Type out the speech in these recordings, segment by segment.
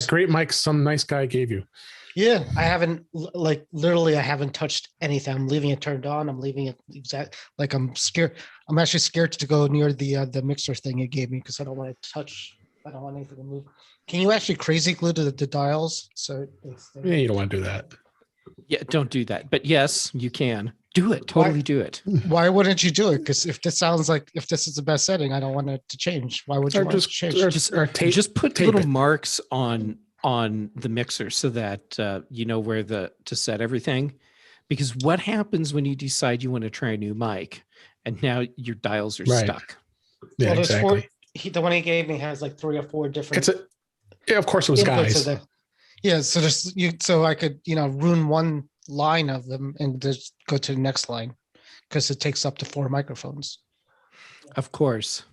that great mic some nice guy gave you. Yeah, I haven't literally I haven't touched anything. I'm leaving it turned on. I'm leaving it like I'm scared. I'm actually scared to go near the mixer thing it gave me because I don't want to touch. I don't want anything to move. Can you actually crazy glue to the dials? So Yeah, you don't want to do that. Yeah, don't do that. But yes, you can. Do it. Totally do it. Why wouldn't you do it? Because if this is the best setting, I don't want it to change. Why would you want it to change? Just put little marks on the mixer so that you know where to set everything. Because what happens when you decide you want to try a new mic and now your dials are stuck? Yeah, well, exactly. The one he gave me has like 3 or 4 different. Yeah, of course it was guys. Yeah, so I could ruin one line of them and just go to the next line because it takes up to 4 microphones. Of course.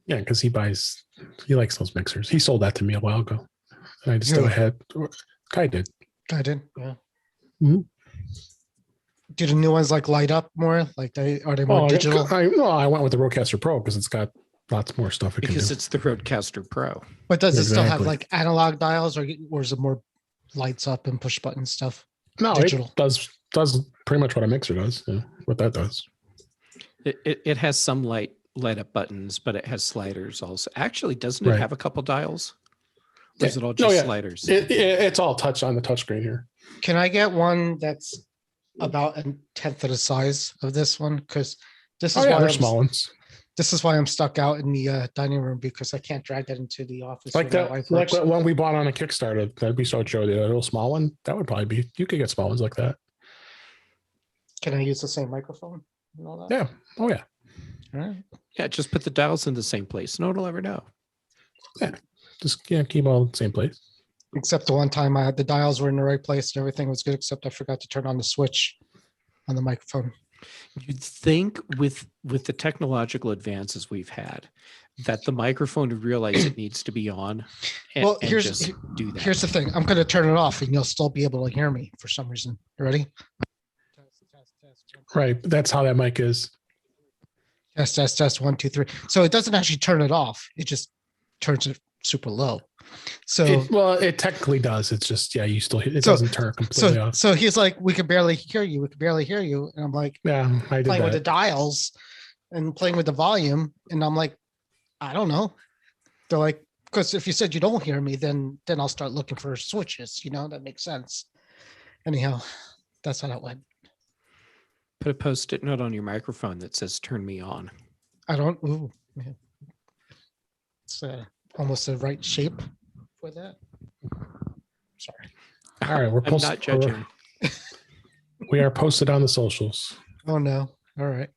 Yeah, because he likes those mixers. He sold that to me a while ago. And I just still had. Guy did. Yeah. Mm-hmm. Do the new ones light up more? Are they more digital? I went with the Rodecaster Pro because it's got lots more stuff. Because it's the Rodecaster Pro. But does it still have analog dials, or is it more lights up and push button stuff? No, digital. It does pretty much what a mixer does. Yeah, what that does. It has some light up buttons, but it has sliders also. Actually, doesn't it have a couple dials? Or is it all just sliders? It's all touch on the touchscreen here. Can I get one that's about 1/10 of the size of this one? Because this is why they're small ones. This is why I'm stuck out in the dining room because I can't drag that into the office. Like that one we bought on a Kickstarter that we showed you, the little small one. That would probably be. You could get small ones like that. Can I use the same microphone and all that? Yeah. Oh yeah. All right. Yeah, just put the dials in the same place. No one will ever know. Yeah. Just keep all in the same place. Except the one time the dials were in the right place and everything was good, except I forgot to turn on the switch on the microphone. You'd think with the technological advances we've had that the microphone would realize it needs to be on and just do that. Here's the thing. I'm going to turn it off and you'll still be able to hear me for some reason. You ready? Right. That's how that mic is. Test. 1, 2, 3. So it doesn't actually turn it off. It just turns it super low. So it technically does. It's just you still doesn't turn completely off. So he's like, we could barely hear you. And I'm like, yeah, I did playing that. with the dials and playing with the volume. And I'm like, I don't know. They're like, because if you said you don't hear me, then I'll start looking for switches. That makes sense. Anyhow, that's how that went. Put a Post-it note on your microphone that says "Turn me on." I don't. Ooh, man. It's almost the right shape for that. Sorry. All right, I'm not judging. We are posted on the socials. Oh no! All right.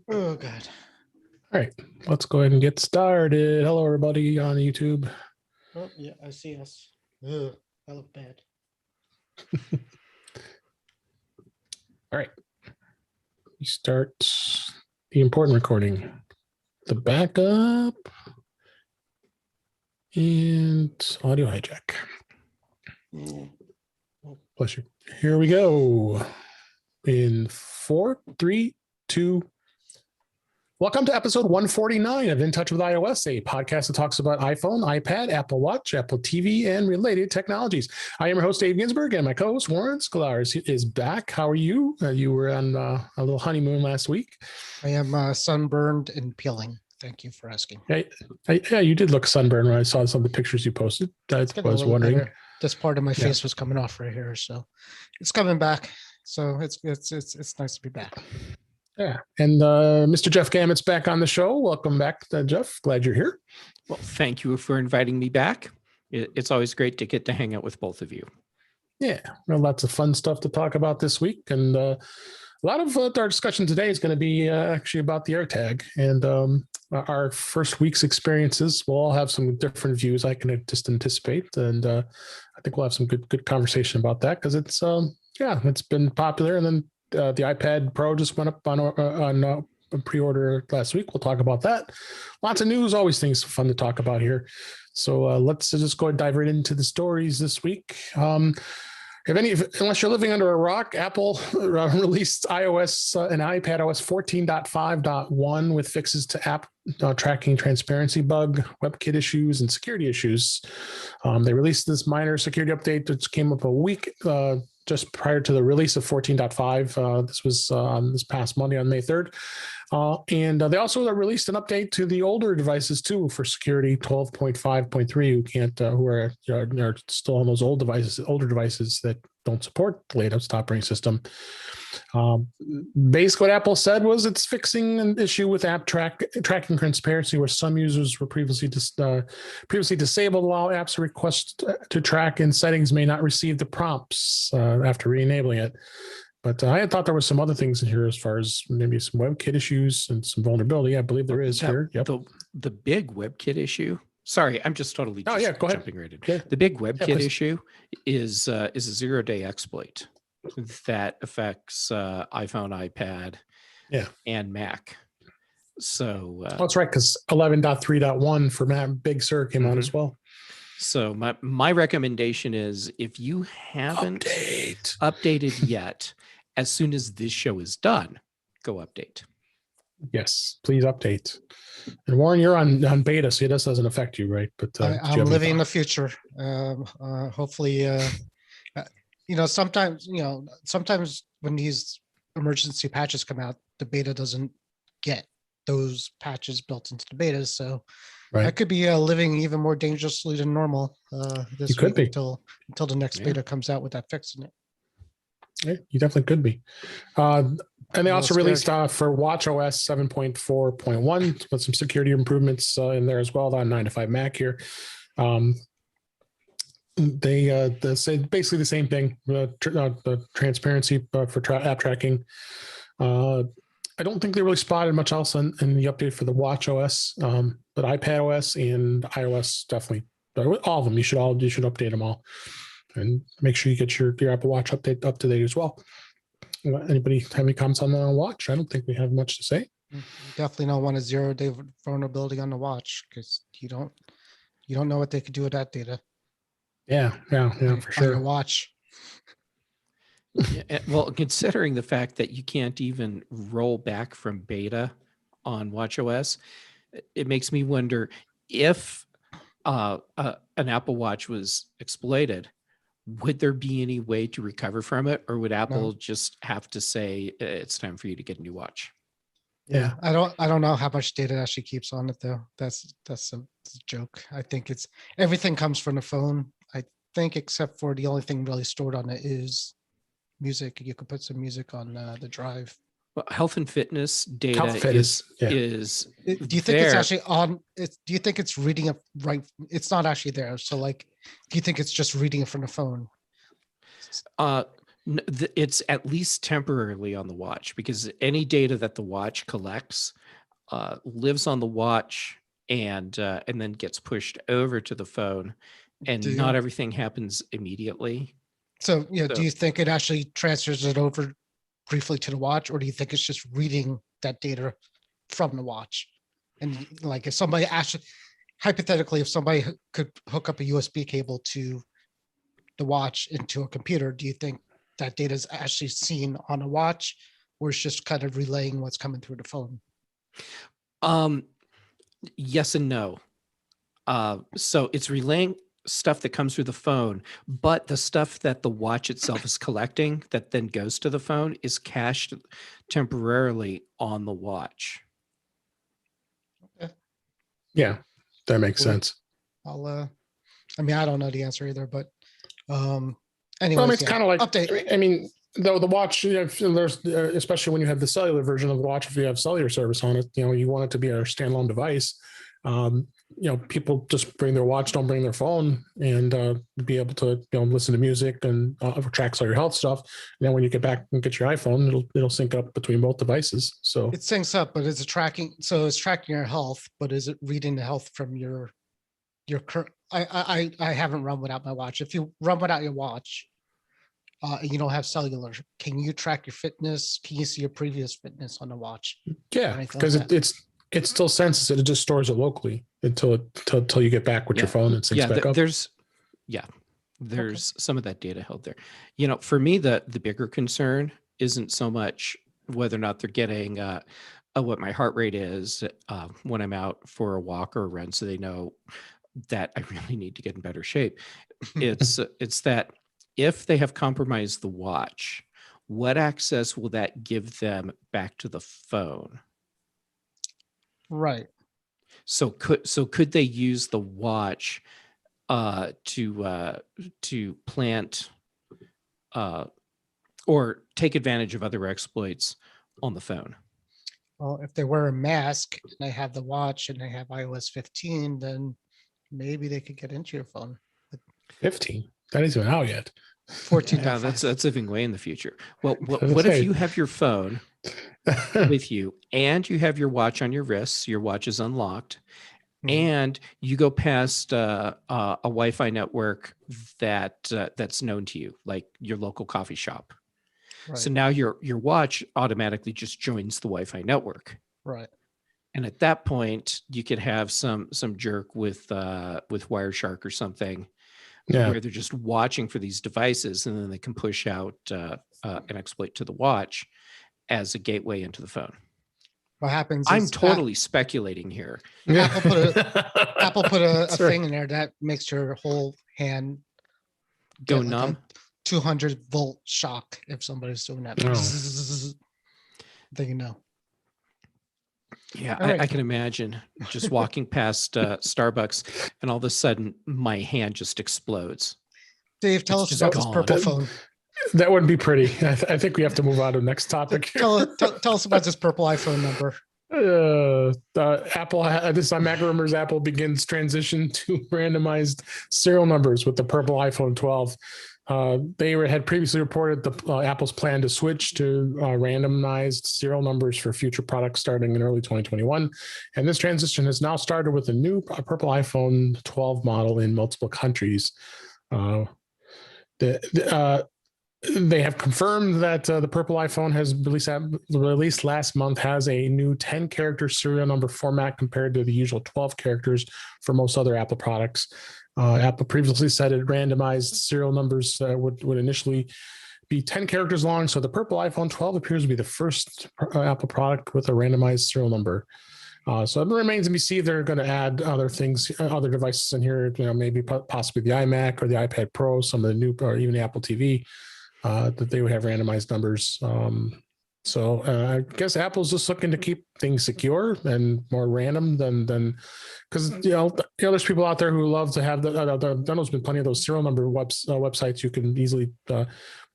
Oh God. All right, let's go ahead and get started. Hello, everybody on YouTube. Oh yeah, I see us. Ugh, I look bad. All right. We start the important recording. The backup and audio hijack. Bless you. Here we go. In 4, 3, 2. Welcome to episode 149 of In Touch with iOS, a podcast that talks about iPhone, iPad, Apple Watch, Apple TV, and related technologies. I am your host, Dave Ginsburg, and my co-host, Warren Sklar, is back. How are you? You were on a little honeymoon last week. I am sunburned and peeling. Thank you for asking. Yeah, you did look sunburned when I saw some of the pictures you posted. I was wondering. This part of my face was coming off right here, so it's coming back. So it's nice to be back. Yeah. And Mr. Jeff Gammett's back on the show. Welcome back, Jeff. Glad you're here. Well, thank you for inviting me back. It's always great to get to hang out with both of you. Yeah. Well, lots of fun stuff to talk about this week. And a lot of our discussion today is going to be actually about the AirTag and our first week's experiences. We'll all have some different views. I can just anticipate. And I think we'll have some good conversation about that because it's been popular. And then the iPad Pro just went up on pre-order last week. We'll talk about that. Lots of news, always things fun to talk about here. So let's just go and dive right into the stories this week. Unless you're living under a rock, Apple released iOS and iPadOS 14.5.1 with fixes to app tracking transparency bug, WebKit issues, and security issues. They released this minor security update that came up a week just prior to the release of 14.5. This was this past Monday on May 3rd. And they also released an update to the older devices too for security 12.5.3 who are still on those older devices that don't support the latest operating system. Basically what Apple said was it's fixing an issue with app tracking transparency where some users were previously disabled allow apps to request to track in settings may not receive the prompts after re-enabling it. But I had thought there was some other things in here as far as maybe some WebKit issues and some vulnerability. I believe there is here. Yep. The big WebKit issue. Sorry, I'm just totally go ahead. Jumping right in. Yeah. The big WebKit issue is a 0-day exploit that affects iPhone, iPad, and Mac. So that's right, because 11.3.1 for Mac Big Sur came out as well. So my recommendation is if you haven't updated yet, as soon as this show is done, go update. Yes, please update. And Warren, you're on beta, so this doesn't affect you, right? But I'm living in the future. Hopefully, sometimes when these emergency patches come out, the beta doesn't get those patches built into the beta. So I could be living even more dangerously than normal this week until the next beta comes out with that fix in it. Yeah, you definitely could be. And they also released for watchOS 7.4.1 with some security improvements in there as well on 9 to 5 Mac here. They say basically the same thing, the transparency for app tracking. I don't think they really spotted much else in the update for the watchOS, but iPadOS and iOS definitely, all of them. You should update them all, and make sure you get your Apple Watch update up to date as well. Anybody have any comments on the watch? I don't think we have much to say. You definitely don't want a 0-day vulnerability on the watch because you don't know what they could do with that data. Yeah, for sure. On your watch. Yeah, well, considering the fact that you can't even roll back from beta on watchOS, it makes me wonder if an Apple Watch was exploited, would there be any way to recover from it, or would Apple just have to say it's time for you to get a new watch? Yeah, I don't know how much data it actually keeps on it though. That's a joke. I think it's everything comes from the phone. I think except for the only thing really stored on it is music. You could put some music on the drive. Well, health and fitness data is. Do you think it's actually on? Do you think it's reading it right? It's not actually there. So, like, do you think it's just reading it from the phone? It's at least temporarily on the watch, because any data that the watch collects lives on the watch and then gets pushed over to the phone, and not everything happens immediately. So, do you think it actually transfers it over briefly to the watch, or do you think it's just reading that data from the watch? And like, if somebody actually, hypothetically, if somebody could hook up a USB cable to the watch into a computer, do you think that data is actually seen on a watch, or it's just kind of relaying what's coming through the phone? Yes and no. So it's relaying stuff that comes through the phone, but the stuff that the watch itself is collecting that then goes to the phone is cached temporarily on the watch. Okay. Yeah, that makes sense. I don't know the answer either, but anyway, it's kind of like update. I mean, though the watch, there's especially when you have the cellular version of the watch, if you have cellular service on it, you want it to be a standalone device. People just bring their watch, don't bring their phone, and be able to listen to music and tracks all your health stuff. And then when you get back and get your iPhone, it'll sync up between both devices. So it syncs up, but is it tracking? So it's tracking your health, but is it reading the health from your current? I haven't run without my watch. If you run without your watch, and you don't have cellular, can you track your fitness? Can you see your previous fitness on the watch? Yeah, because it still senses it. It just stores it locally until you get back with your phone and syncs back up. There's some of that data held there. You know, for me, the bigger concern isn't so much whether or not they're getting what my heart rate is when I'm out for a walk or a run, so they know that I really need to get in better shape. It's that if they have compromised the watch, what access will that give them back to the phone? Right. So could they use the watch to plant or take advantage of other exploits on the phone? Well, if they wear a mask and they have the watch and they have iOS 15, then maybe they could get into your phone. 15? That isn't out yet. 14. Yeah, that's living way in the future. Well, what if you have your phone with you and you have your watch on your wrist, your watch is unlocked, and you go past a Wi-Fi network that's known to you, like your local coffee shop. Right. So now your watch automatically just joins the Wi-Fi network. Right. And at that point, you could have some jerk with Wireshark or something, where they're just watching for these devices, and then they can push out an exploit to the watch as a gateway into the phone. What happens? I'm totally speculating here. Apple put a thing in there that makes your whole hand go numb. 200-volt shock if somebody's doing that. Then you know. Yeah, Right. I can imagine just walking past Starbucks, and all of a sudden my hand just explodes. Dave, tell us about this purple phone. That wouldn't be pretty. I think we have to move on to the next topic. Tell us about this purple iPhone number. Apple, this on Mac Rumors, Apple begins transition to randomized serial numbers with the purple iPhone 12. They had previously reported Apple's plan to switch to randomized serial numbers for future products starting in early 2021. And this transition has now started with a new purple iPhone 12 model in multiple countries. They have confirmed that the purple iPhone has released last month has a new 10-character serial number format compared to the usual 12 characters for most other Apple products. Apple previously said it randomized serial numbers would initially be 10 characters long. So the purple iPhone 12 appears to be the first Apple product with a randomized serial number. So it remains to be seen if they're going to add other things, other devices in here, maybe possibly the iMac or the iPad Pro, some of the new, or even the Apple TV. That they would have randomized numbers. So I guess Apple's just looking to keep things secure and more random than because there's people out there who love to have there's been plenty of those serial number websites you can easily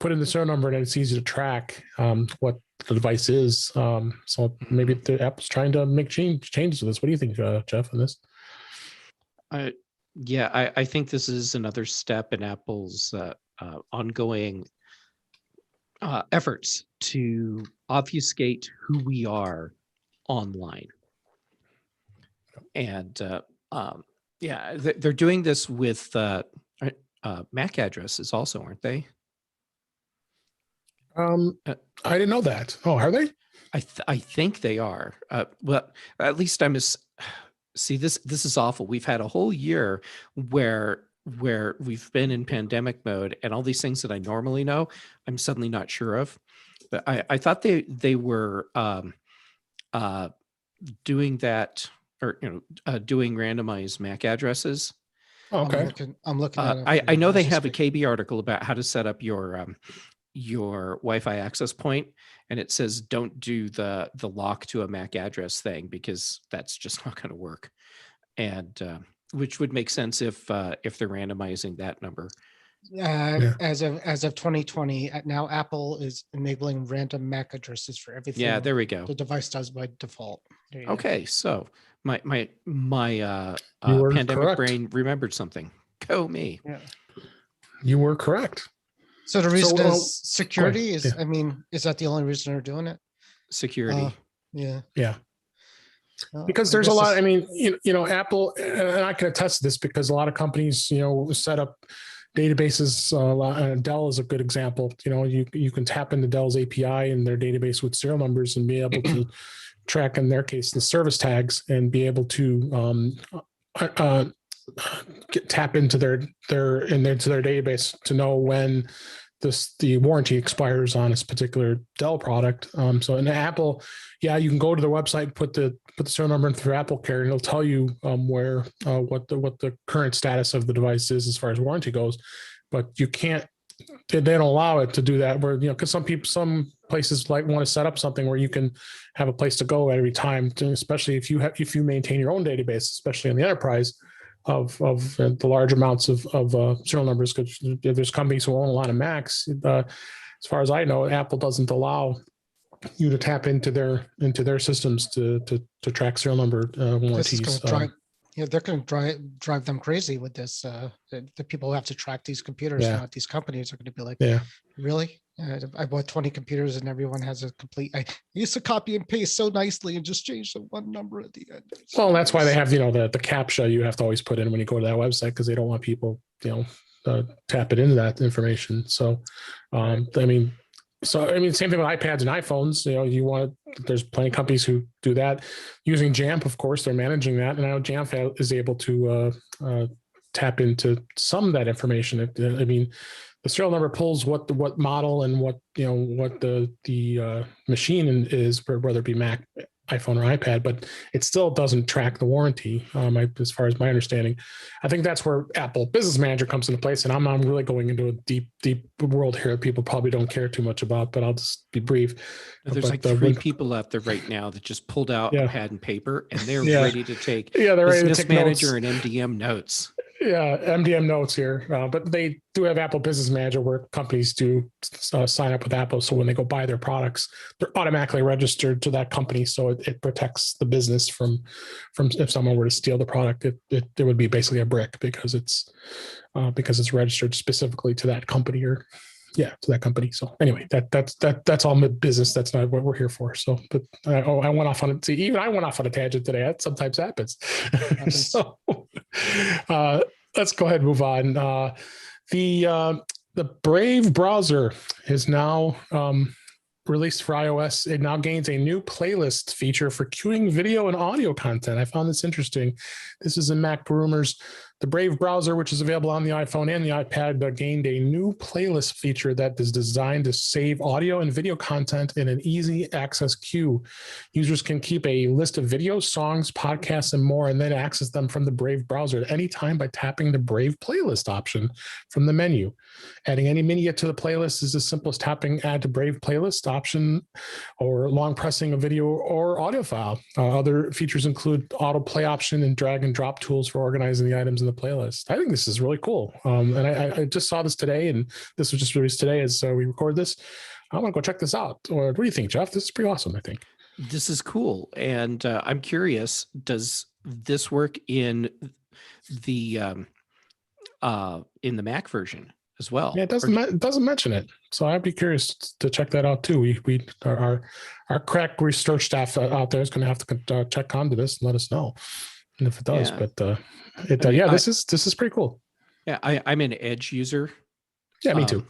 put in the serial number, and it's easy to track what the device is. So maybe Apple's trying to make changes to this. What do you think, Jeff, on this? I think this is another step in Apple's ongoing efforts to obfuscate who we are online. And they're doing this with MAC addresses also, aren't they? I didn't know that. Oh, are they? I think they are. Well, at least see, this is awful. We've had a whole year where we've been in pandemic mode, and all these things that I normally know, I'm suddenly not sure of. But I thought they were doing that, or doing randomized MAC addresses. Okay. I'm looking at it. I know they have a KB article about how to set up your Wi-Fi access point, and it says don't do the lock to a MAC address thing, because that's just not going to work. And which would make sense if they're randomizing that number. As of 2020, now Apple is enabling random MAC addresses for everything. Yeah, there we go. The device does by default. Okay, go. So my pandemic correct. brain remembered something. Go me. Yeah. You were correct. So the reason is security is. Yeah. I mean, is that the only reason they're doing it? Security. Yeah. Because there's a lot. I mean, Apple, and I can attest to this because a lot of companies, set up databases. Dell is a good example. You can tap into Dell's API in their database with serial numbers and be able to track, in their case, the service tags, and be able to tap into their database to know when the warranty expires on this particular Dell product. So in Apple, yeah, you can go to the website, put the serial number in through Apple Care, and it'll tell you what the current status of the device is as far as warranty goes. But you can't. They don't allow it to do that. Where because some places like want to set up something where you can have a place to go every time, especially if you maintain your own database, especially in the enterprise of the large amounts of serial numbers, because there's companies who own a lot of Macs. As far as I know, Apple doesn't allow you to tap into their systems to track serial number warranties. This is going to they're going to drive them crazy with this. The people who have to track these computers, not these companies, are going to be like, really? I bought 20 computers and everyone has a complete. I used to copy and paste so nicely and just change the one number at the end. Well, that's why they have the CAPTCHA you have to always put in when you go to that website, because they don't want people tap it into that information. So, same thing with iPads and iPhones. There's plenty of companies who do that using Jamf. Of course, they're managing that, and I know Jamf is able to tap into some of that information. The serial number pulls what model and what the machine is, whether it be Mac, iPhone, or iPad, but it still doesn't track the warranty. As far as my understanding, I think that's where Apple Business Manager comes into place. And I'm really going into a deep world here that people probably don't care too much about, but I'll just be brief. There's three people out there right now that just pulled out a pad and paper, and they're ready to take Business Manager and MDM notes. Yeah, MDM notes here, but they do have Apple Business Manager where companies do sign up with Apple. So when they go buy their products, they're automatically registered to that company. So it protects the business from if someone were to steal the product, it would be basically a brick because it's registered specifically to that company to that company. So anyway, that's all business. That's not what we're here for. So, but I went off on it. See, even I went off on a tangent today. That sometimes happens. So, let's go ahead and move on. The Brave browser is now released for iOS. It now gains a new playlist feature for queuing video and audio content. I found this interesting. This is in Mac Rumors. The Brave browser, which is available on the iPhone and the iPad, gained a new playlist feature that is designed to save audio and video content in an easy access queue. Users can keep a list of videos, songs, podcasts, and more, and then access them from the Brave browser at any time by tapping the Brave playlist option from the menu. Adding any media to the playlist is as simple as tapping Add to Brave playlist option or long pressing a video or audio file. Other features include autoplay option and drag and drop tools for organizing the items in the playlist. I think this is really cool. And I just saw this today, and this was just released today as we record this. I want to go check this out. Or what do you think, Jeff? This is pretty awesome, I think. This is cool. And I'm curious, does this work in the Mac version as well? Yeah, it doesn't mention it. So I'd be curious to check that out too. Our crack research staff out there is going to have to check onto this and let us know. And if it does, this is pretty cool. Yeah, I'm an Edge user. Yeah, me too.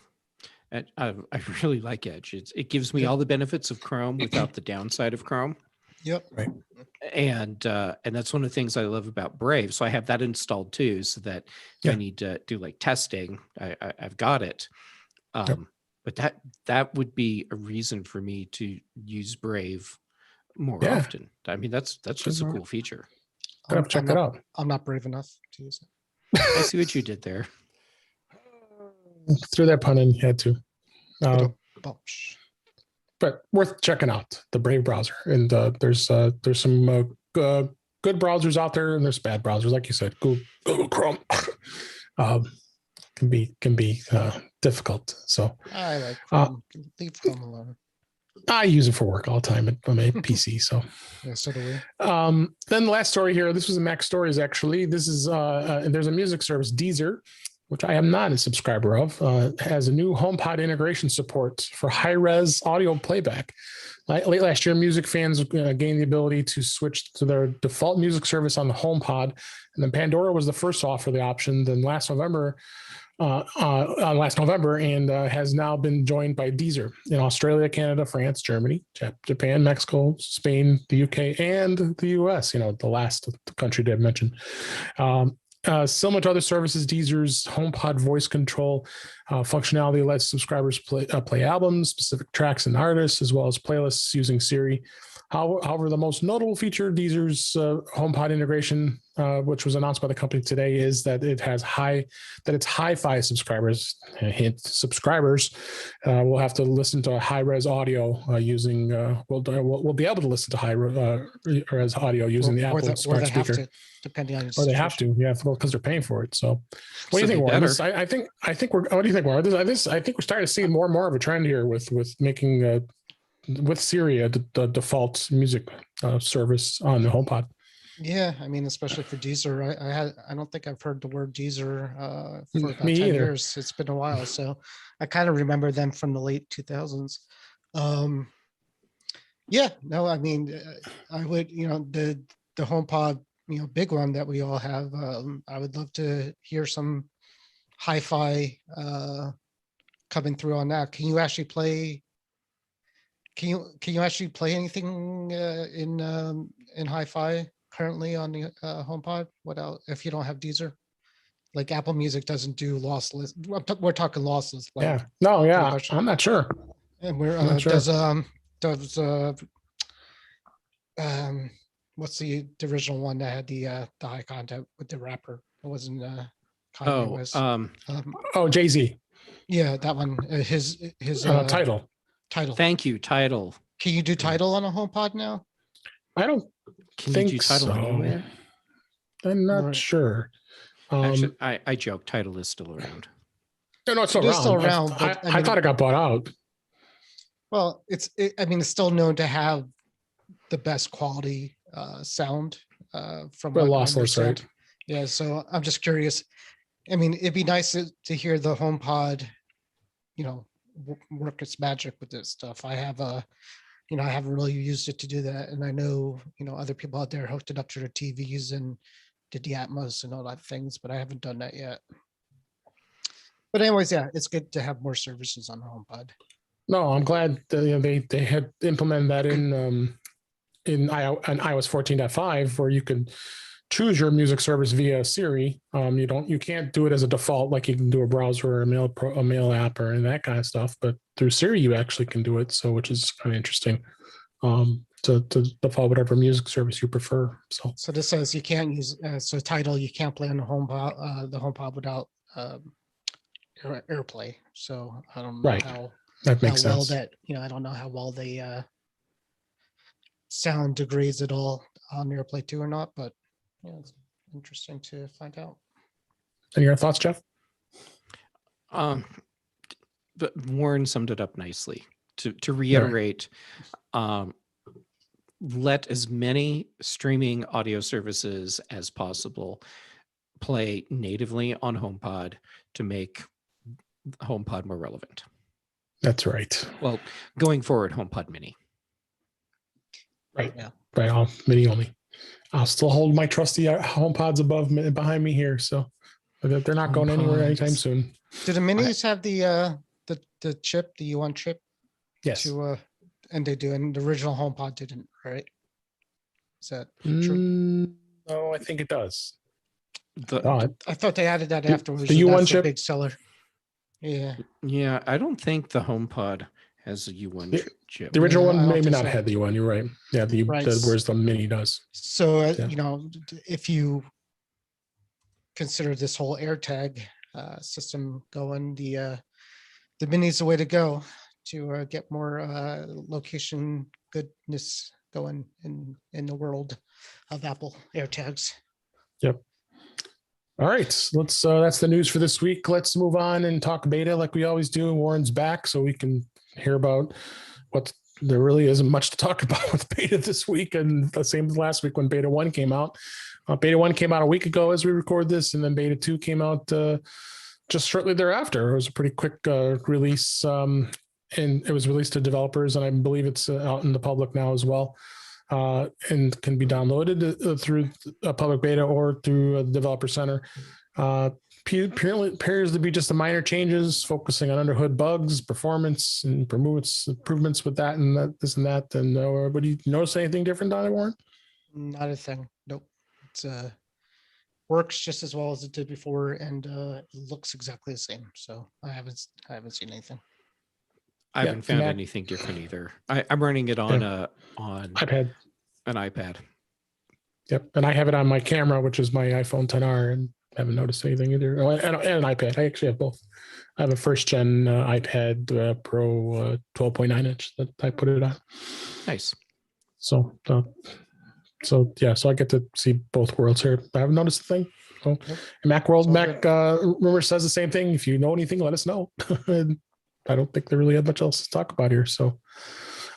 And I really like Edge. It gives me all the benefits of Chrome without the downside of Chrome. Yep. Right. And that's one of the things I love about Brave. So I have that installed too, so that if I need to do like testing, I've got it. But that would be a reason for me to use Brave more often. I mean, that's just a cool feature. Check that out. I'm not brave enough to use it. I see what you did there. Threw that pun in. You had to. But worth checking out, the Brave browser. And there's some good browsers out there, and there's bad browsers, like you said. Google Chrome can be difficult. So I like Chrome. Leave Chrome alone. I use it for work all the time on my PC. So, so do we. Then the last story here. This was a Mac Stories actually. This is there's a music service, Deezer, which I am not a subscriber of. Has a new HomePod integration support for high-res audio playback. Late last year, music fans gained the ability to switch to their default music service on the HomePod, and then Pandora was the first to offer the option. Then last November, and has now been joined by Deezer in Australia, Canada, France, Germany, Japan, Mexico, Spain, the UK, and the US. The last country to mention. Similar to other services, Deezer's HomePod voice control functionality lets subscribers play albums, specific tracks and artists, as well as playlists using Siri. However, the most notable feature of Deezer's HomePod integration, which was announced by the company today, is that its hi-fi subscribers. Hint: subscribers will have to listen to high-res audio using. We'll be able to listen to high-res audio using the Apple Smart Speaker. Depending on your situation. Or they have to, yeah, because they're paying for it. So, what do you think, Warren? I think we're. What do you think, Warren? I think we're starting to see more and more of a trend here with making with Siri the default music service on the HomePod. Yeah, I mean, especially for Deezer, I don't think I've heard the word Deezer for about 10 years. It's been a while, so I kind of remember them from the late 2000s. Yeah, no, I mean, I would, the HomePod, big one that we all have. I would love to hear some hi-fi coming through on that. Can you actually play? Can you actually play anything in hi-fi currently on the HomePod? If you don't have Deezer? Like Apple Music doesn't do lossless. We're talking lossless. Like, yeah. No. Yeah. I'm not sure. And we're sure. What's the original one that had the high content with the rapper? It wasn't Kanye West. Jay-Z. Yeah, that one. His Tidal. Thank you, Tidal. Can you do Tidal on a HomePod now? I don't think you do Tidal so. Anywhere? I'm not sure. Actually, I joke. Tidal is still around. No, it's still around. I thought it got bought out. Well, it's still known to have the best quality sound from what lossless, right? Yeah, so I'm just curious. I mean, it'd be nice to hear the HomePod, work its magic with this stuff. I haven't really used it to do that, and I know other people out there hooked it up to their TVs and did the Atmos and all that things, but I haven't done that yet. But anyways, yeah, it's good to have more services on the HomePod. No, I'm glad that, they had implemented that in iOS 14.5, where you can choose your music service via Siri. You can't do it as a default like you can do a browser or a mail app or that kind of stuff. But through Siri, you actually can do it. So, which is kind of interesting. To default whatever music service you prefer. So this says you can't use Tidal. You can't play on the HomePod without AirPlay. So I don't know how that makes sense. I don't know how well they sound degrades at all on AirPlay 2 or not, but it's interesting to find out. Any other thoughts, Jeff? But Warren summed it up nicely. To reiterate, let as many streaming audio services as possible play natively on HomePod to make HomePod more relevant. That's right. Well, going forward, HomePod Mini. Right. Yeah. Right. Mini only. I'll still hold my trusty HomePods behind me here, so they're not going anywhere anytime soon. Do the Minis have the chip, the U1 chip? Yes. And they do, and the original HomePod didn't, right? Is that true? No, I think it does. I thought they added that afterwards. The U1 chip, big seller. Yeah. Yeah, I don't think the HomePod has a U1 chip. The original one maybe not had the U1. You're right. Yeah, whereas the Mini does. So if you consider this whole AirTag system going, the Mini is the way to go to get more location goodness going in the world of Apple AirTags. Yep. All right, let's. That's the news for this week. Let's move on and talk beta like we always do. Warren's back, so we can hear about what there really isn't much to talk about with beta this week, and the same as last week when beta 1 came out. Beta 1 came out a week ago as we record this, and then beta 2 came out just shortly thereafter. It was a pretty quick release, and it was released to developers, and I believe it's out in the public now as well. And can be downloaded through a public beta or through a developer center. Appears to be just the minor changes, focusing on underhood bugs, performance, and improvements with that and that, this and that. And would you notice anything different on it, Warren? Not a thing. Nope. It's works just as well as it did before, and it looks exactly the same. So I haven't seen anything. I haven't found anything different either. I'm running it on on iPad. An iPad. Yep, and I have it on my camera, which is my iPhone 10R, and I haven't noticed anything either. Oh, and an iPad. I actually have both. I have a first gen iPad Pro 12.9 inch that I put it on. Nice. So I get to see both worlds here. I haven't noticed a thing. So, Mac Rumor says the same thing. If you know anything, let us know. I don't think they really have much else to talk about here. So,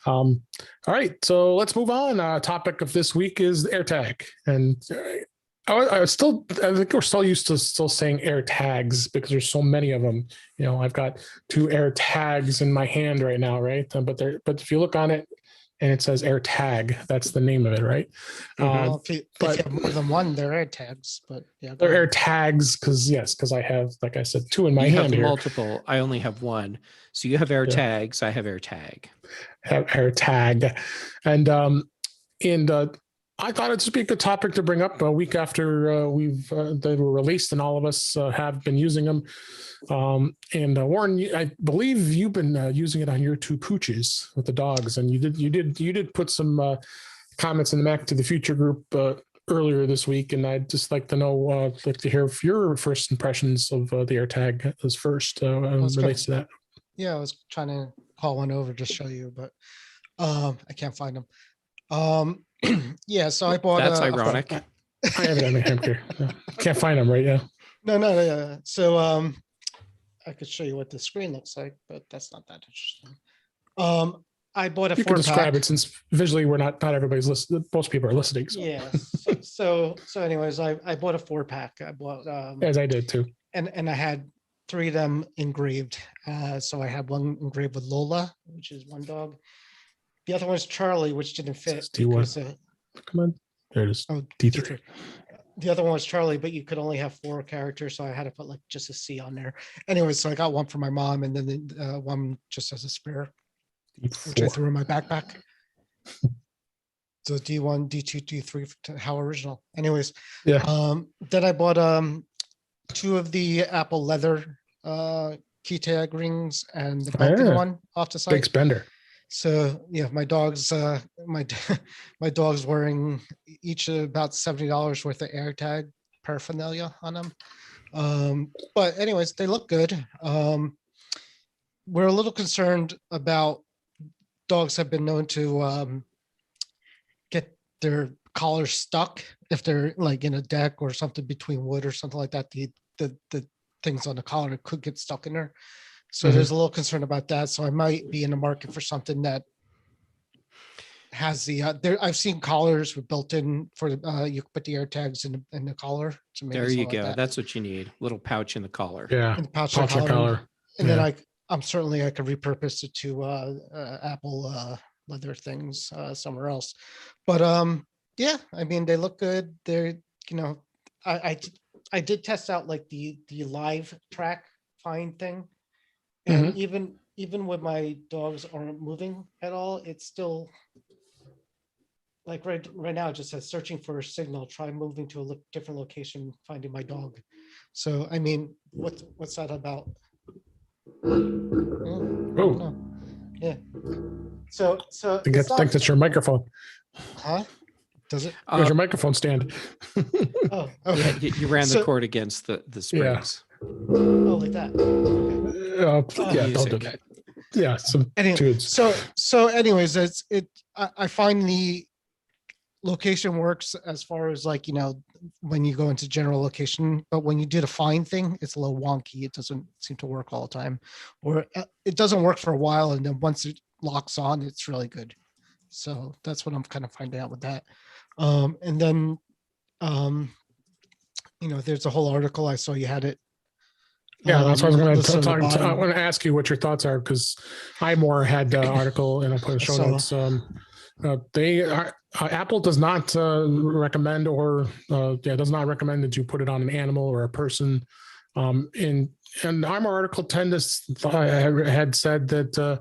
all right. So let's move on. Topic of this week is AirTag, and I think we're still used to saying AirTags because there's so many of them. I've got 2 AirTags in my hand right now, right? But if you look on it, and it says AirTag, that's the name of it, right? Well, if you have more than one, they're AirTags, but yeah, they're AirTags because I have, like I said, 2 in my you hand have here. Multiple. I only have 1. So you have AirTags. I have AirTag. AirTag, and I thought it'd just be a good topic to bring up a week after they were released, and all of us have been using them. And Warren, I believe you've been using it on your 2 pooches with the dogs, and you did put some comments in the Mac to the Future group earlier this week, and I'd just like to know, to hear your first impressions of the AirTag as first relates to that. Yeah, I was trying to call one over to show you, but I can't find them. Yeah, so I bought. That's ironic. I have it on my hand here. Yeah. Can't find them right now. No. So I could show you what the screen looks like, but that's not that interesting. I bought a 4-pack. You can describe it since visually we're not everybody's listening. Most people are listening. So. Yeah. So anyways, I bought a 4-pack. I bought as I did too. And I had 3 of them engraved. So I had one engraved with Lola, which is one dog. The other one's Charlie, which didn't fit. Because, come on. There it is. Oh, D3. The other one was Charlie, but you could only have 4 characters, so I had to put like just a C on there. Anyway, so I got one for my mom, and then one just as a spare, which I threw in my backpack. So D1, D2, D3, how original. Anyways, yeah. Then I bought 2 of the Apple leather key tag rings and the belted one off the side. Big spender. So yeah, my dog's my dog's wearing each about $70 worth of AirTag paraphernalia on them. But anyways, they look good. We're a little concerned about dogs have been known to get their collars stuck if they're like in a deck or something between wood or something like that. The things on the collar could get stuck in there. So there's a little concern about that. So I might be in the market for something that has the I've seen collars with built-in for you can put the AirTags in the collar. So there you go. That's what you need. Little pouch in the collar. Yeah. In the pouch collar. And then I could repurpose it to Apple leather things somewhere else. But yeah, I mean they look good. They're I did test out like the live track find thing. And even when my dogs aren't moving at all, it's still like right now it just says searching for a signal, try moving to a different location, finding my dog. So I mean, what's that about? Oh, yeah. So I think that's your microphone. Huh? Does it? There's your microphone stand. Oh, okay. Yeah, you ran the cord against the springs. Oh, like that. Yeah, don't do that. Yeah, some tunes. So anyways, I find the location works as far as like, when you go into general location, but when you do the find thing, it's a little wonky. It doesn't seem to work all the time, or it doesn't work for a while. And then once it locks on, it's really good. So that's what I'm kind of finding out with that. And then, there's a whole article I saw you had it. Yeah, that's what I was going to talk. I want to ask you what your thoughts are because I more had the article and I put in show notes. Apple does not recommend does not recommend that you put it on an animal or a person. And our article had said that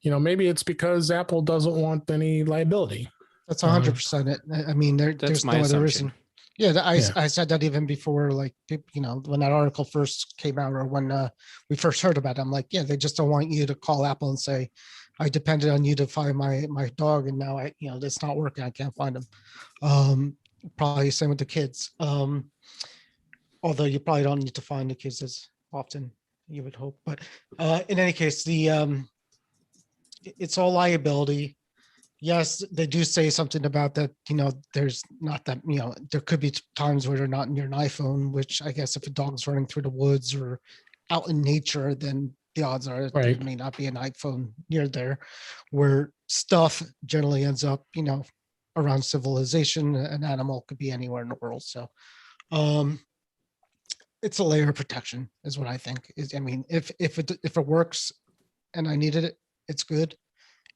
maybe it's because Apple doesn't want any liability. That's 100% it. I mean, there's no other reason. Yeah, Yeah. I said that even before, like, you know, when that article first came out, or when we first heard about it. I'm like, yeah, they just don't want you to call Apple and say, I depended on you to find my dog, and now you know, it's not working. I can't find him. Probably same with the kids. Although you probably don't need to find the kids as often, you would hope. But in any case, it's all liability. Yes, they do say something about that, you know, there's not that, you know, there could be times where they're not near an iPhone, which I guess if a dog's running through the woods or out in nature, then the odds are that there Right. may not be an iPhone near there, where stuff generally ends up, you know, around civilization. An animal could be anywhere in the world. So it's a layer of protection is what I think is. I mean, if it works and I needed it, it's good.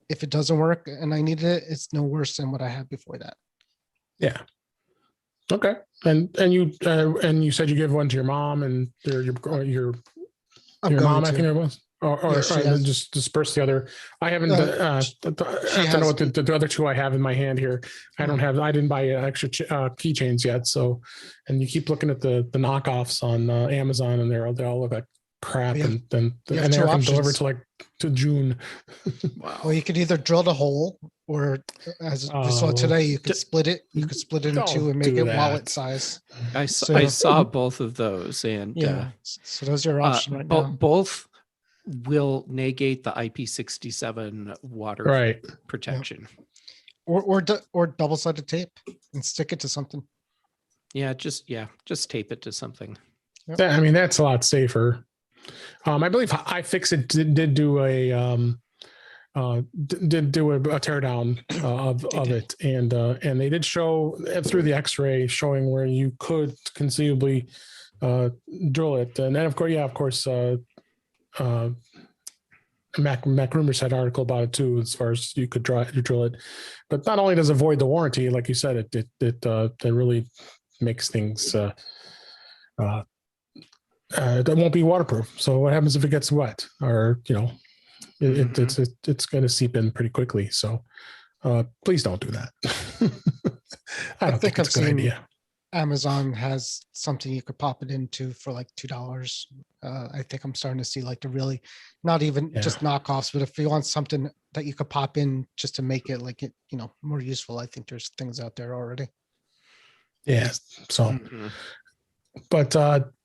If it doesn't work and I needed it, it's no worse than what I had before that. Yeah. Okay. And you said you gave one to your mom and your mom, I think it was, or then just disperse the other. I haven't. I have to know what the other two I have in my hand here. I didn't buy extra keychains yet. So, and you keep looking at the knockoffs on Amazon, and they all look like crap, and they're going to deliver to June. Wow. Well, you could either drill the hole, or as we saw today, you could split it. You could split it in two and make it wallet size. I saw both of those, and so those are your options right now. Both will negate the IP67 water protection. Or double-sided tape and stick it to something. Just tape it to something. Yep. I mean, that's a lot safer. I believe iFixit did do a teardown of it, and they did show through the X-ray showing where you could conceivably drill it, and then of course Mac Rumors had an article about it too, as far as you could drill it. But not only does it void the warranty, like you said, it really makes things it won't be waterproof. So what happens if it gets wet, or you know, it's going to seep in pretty quickly. So please don't do that. I don't think it's a good idea. Amazon has something you could pop it into for like $2. I think I'm starting to see like the really, not even just knockoffs, but if you want something that you could pop in just to make it like it, you know, more useful, I think there's things out there already. Yeah. So, but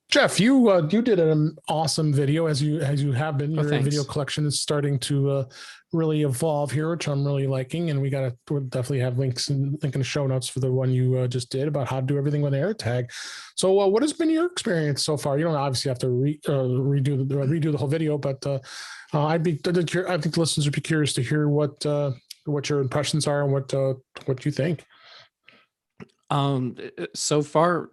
Jeff, you did an awesome video as you have been. Your video collection is starting to really evolve here, which I'm really liking. And we'll definitely have links in the show notes for the one you just did about how to do everything with AirTag. So, what has been your experience so far? You don't obviously have to redo the whole video, but I think the listeners would be curious to hear what your impressions are and what you think. So far,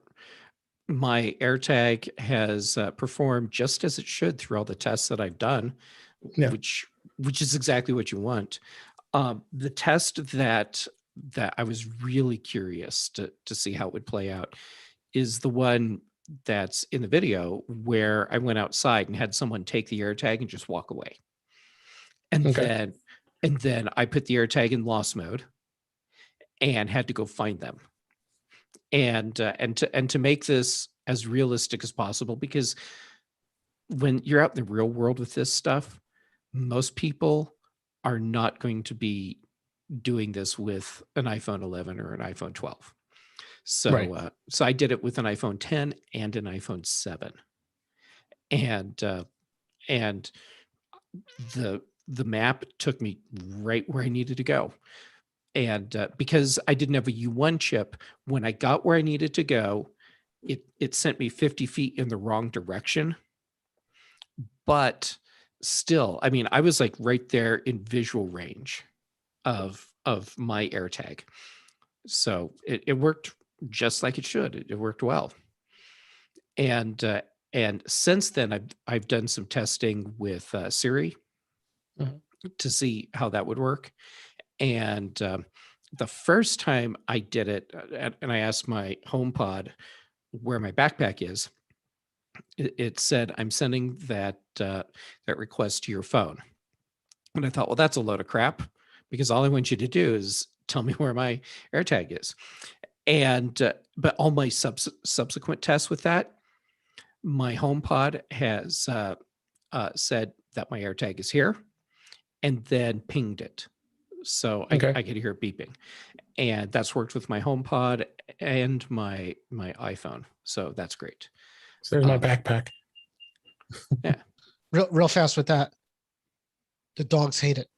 my AirTag has performed just as it should through all the tests that I've done, which is exactly what you want. The test that I was really curious to see how it would play out is the one that's in the video where I went outside and had someone take the AirTag and just walk away. And then I put the AirTag in lost mode and had to go find them. And to make this as realistic as possible, because when you're out in the real world with this stuff, most people are not going to be doing this with an iPhone 11 or an iPhone 12. So so I did it with an iPhone 10 and an iPhone 7, and the map took me right where I needed to go. And because I didn't have a U1 chip, when I got where I needed to go, it sent me 50 feet in the wrong direction. But still, I mean, I was like right there in visual range of my AirTag. So it worked just like it should. It worked well. And since then, I've done some testing with Siri to see how that would work. And the first time I did it, and I asked my HomePod where my backpack is, it said, "I'm sending that request to your phone." And I thought, well, that's a load of crap, because all I want you to do is tell me where my AirTag is. And but all my subsequent tests with that, my HomePod has said that my AirTag is here, and then pinged it, so Okay. I could hear it beeping, and that's worked with my HomePod and my iPhone, so that's great. So there's my backpack. Yeah. Real fast with that. The dogs hate it.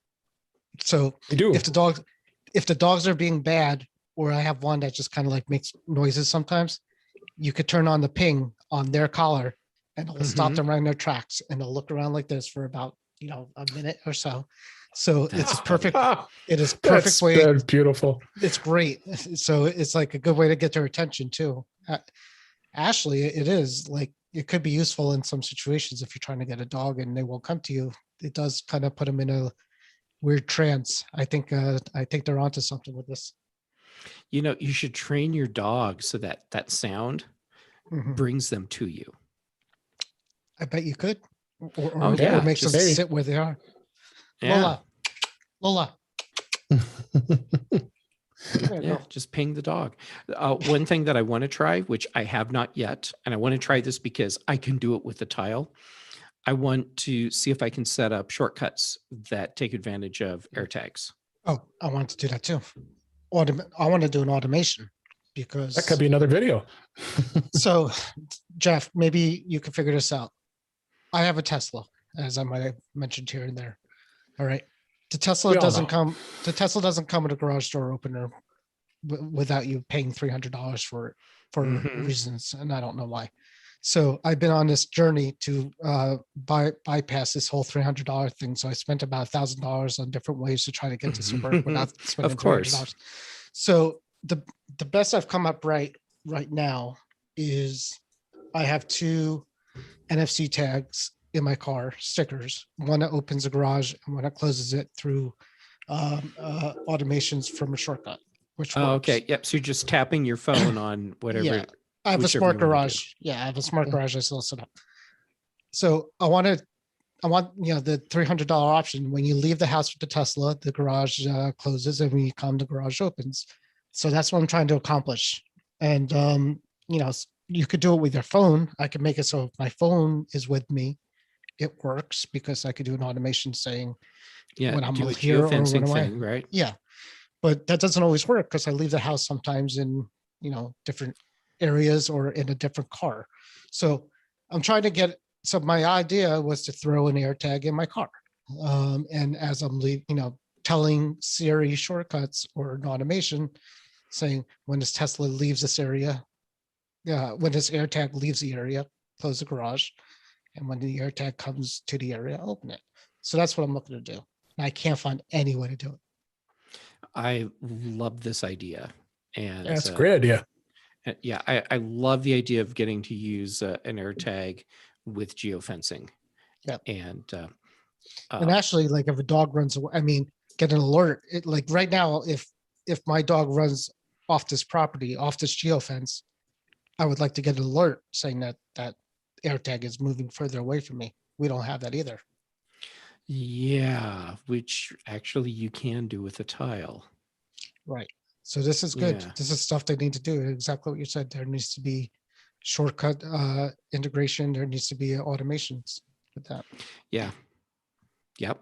So They do. if the dogs are being bad, or I have one that just kind of like makes noises sometimes, you could turn on the ping on their collar and it'll stop them right in their tracks, and they'll look around like this for about, a minute or so. So it's perfect. It is perfect way. That's beautiful. It's great. So it's like a good way to get their attention too. Ashley, it is like, it could be useful in some situations if you're trying to get a dog and they won't come to you. It does kind of put them in a weird trance. I think they're onto something with this. You should train your dog so that that sound brings them to you. I bet you could, or make them sit where they are. Yeah. Lola. Yeah, just ping the dog. One thing that I want to try, which I have not yet, and I want to try this because I can do it with the tile. I want to see if I can set up shortcuts that take advantage of AirTags. Oh, I want to do that too. I want to do an automation, because That could be another video. So, Jeff, maybe you can figure this out. I have a Tesla, as I might have mentioned here and there. All right. The Tesla doesn't come with a garage door opener without you paying $300 for it, for reasons, and I don't know why. So I've been on this journey to bypass this whole $300 thing. So I spent about $1,000 on different ways to try to get this to work without spending $300. So the best I've come up right now is I have 2 NFC tags in my car, stickers, one that opens the garage and one that closes it through automations from a shortcut, which works. Okay. Yep. So you're just tapping your phone on whatever. Yeah. I have a smart garage. Yeah, I have a smart garage I still set up. So I want the $300 option. When you leave the house with the Tesla, the garage closes, and when you come, the garage opens. So that's what I'm trying to accomplish. And you could do it with your phone. I could make it so if my phone is with me, it works, because I could do an automation saying when I'm here or when I'm away. Right? Yeah, but that doesn't always work, because I leave the house sometimes in different areas or in a different car. So I'm trying to get. So my idea was to throw an AirTag in my car, and as I'm telling Siri shortcuts or an automation, saying when this Tesla leaves this area, when this AirTag leaves the area, close the garage, and when the AirTag comes to the area, open it. So that's what I'm looking to do. And I can't find any way to do it. I love this idea, and that's a great idea. Yeah, I love the idea of getting to use an AirTag with geofencing. Yeah, and actually, like if a dog runs away, get an alert. Like right now, if my dog runs off this property, off this geofence, I would like to get an alert saying that AirTag is moving further away from me. We don't have that either. Yeah, which actually you can do with a tile. Right. So this is good. Yeah. This is stuff they need to do. Exactly what you said. There needs to be shortcut integration. There needs to be automations with that. Yeah. Yep.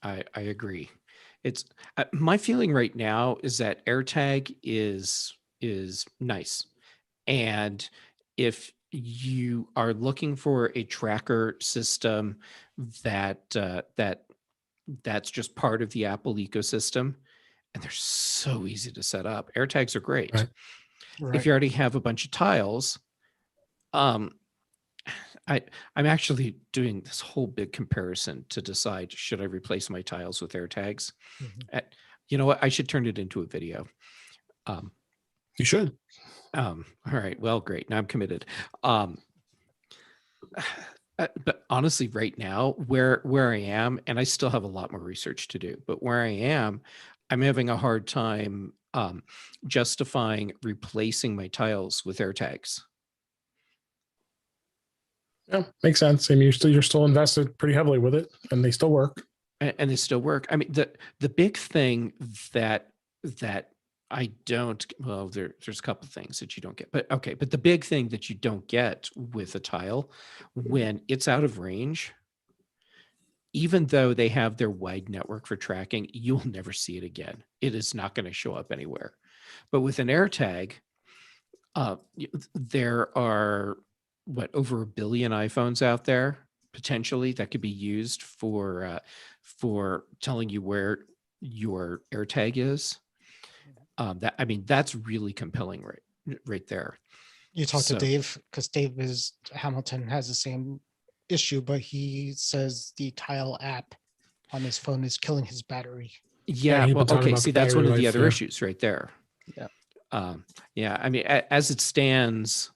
I agree. It's my feeling right now is that AirTag is nice. And if you are looking for a tracker system that's just part of the Apple ecosystem, and they're so easy to set up, AirTags are great. Right. If you already have a bunch of tiles, I'm actually doing this whole big comparison to decide, should I replace my tiles with AirTags? You know what? I should turn it into a video. You should. All right. Well, great. Now I'm committed. But honestly, right now, where I am, and I still have a lot more research to do, but where I am, I'm having a hard time justifying replacing my tiles with AirTags. Yeah, makes sense. You're still invested pretty heavily with it, and they still work. And they still work. The big thing that I don't. Well, there's a couple of things that you don't get, but okay. But the big thing that you don't get with a tile, when it's out of range, even though they have their wide network for tracking, you'll never see it again. It is not going to show up anywhere. But with an AirTag, there are over 1 billion iPhones out there potentially that could be used for telling you where your AirTag is. That's really compelling right there. You talk to Dave, because Hamilton has the same issue, but he says the Tile app on his phone is killing his battery. Yeah. Well, okay. See, that's one of the other issues right there. Yeah. As it stands,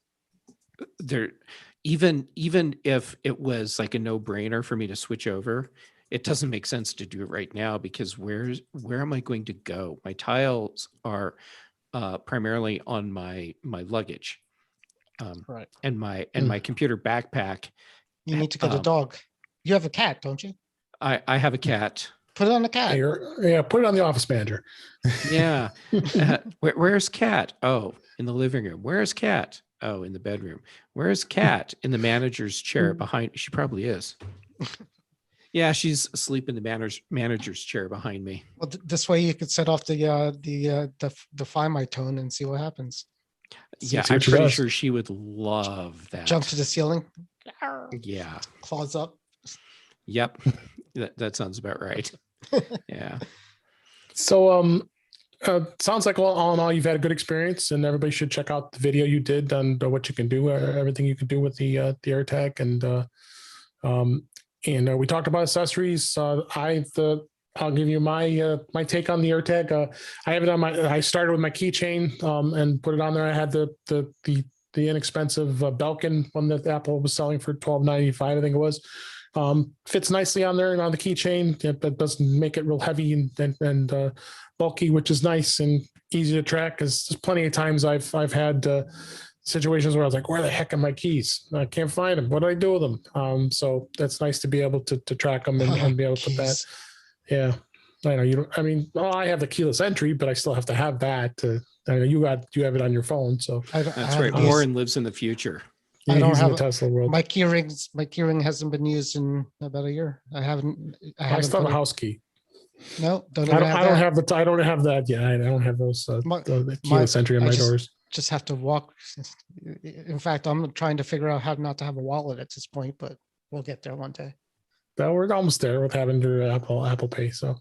there, even if it was like a no-brainer for me to switch over, it doesn't make sense to do it right now, because where am I going to go? My tiles are primarily on my luggage, right, and my computer backpack. You need to get a dog. You have a cat, don't you? I have a cat. Put it on the cat. Yeah, put it on the office manager. Yeah. Where's Cat? Oh, in the living room. Where's Cat? Oh, in the bedroom. Where's Cat? In the manager's chair behind. She probably is. Yeah, she's asleep in the manager's chair behind me. Well, this way you could set off the Find My tone and see what happens. Yeah, I'm pretty sure she would love that. Jump to the ceiling. Yeah. Claws up. Yep. That sounds about right. Yeah. So sounds like all in all you've had a good experience, and everybody should check out the video you did on what you can do, everything you can do with the AirTag, and we talked about accessories. I'll give you my take on the AirTag. I have it on I started with my keychain and put it on there. I had the inexpensive Belkin one that Apple was selling for $12.95, I think it was. Fits nicely on there and on the keychain. It doesn't make it real heavy and bulky, which is nice and easy to track. Because there's plenty of times I've had situations where I was like, "Where the heck are my keys? I can't find them. What do I do with them?" So that's nice to be able to track them and be able to put that. Yeah, I know you don't. I mean, I have the keyless entry, but I still have to have that. I know you have it on your phone, so that's right. Warren lives in the future. I don't have a Tesla world. My keyring hasn't been used in about a year. I still have a house key. No, I don't have that. Yeah, I don't have those the keyless entry on my doors. Just have to walk. In fact, I'm trying to figure out how not to have a wallet at this point, but we'll get there one day. We're almost there with having your Apple Pay. So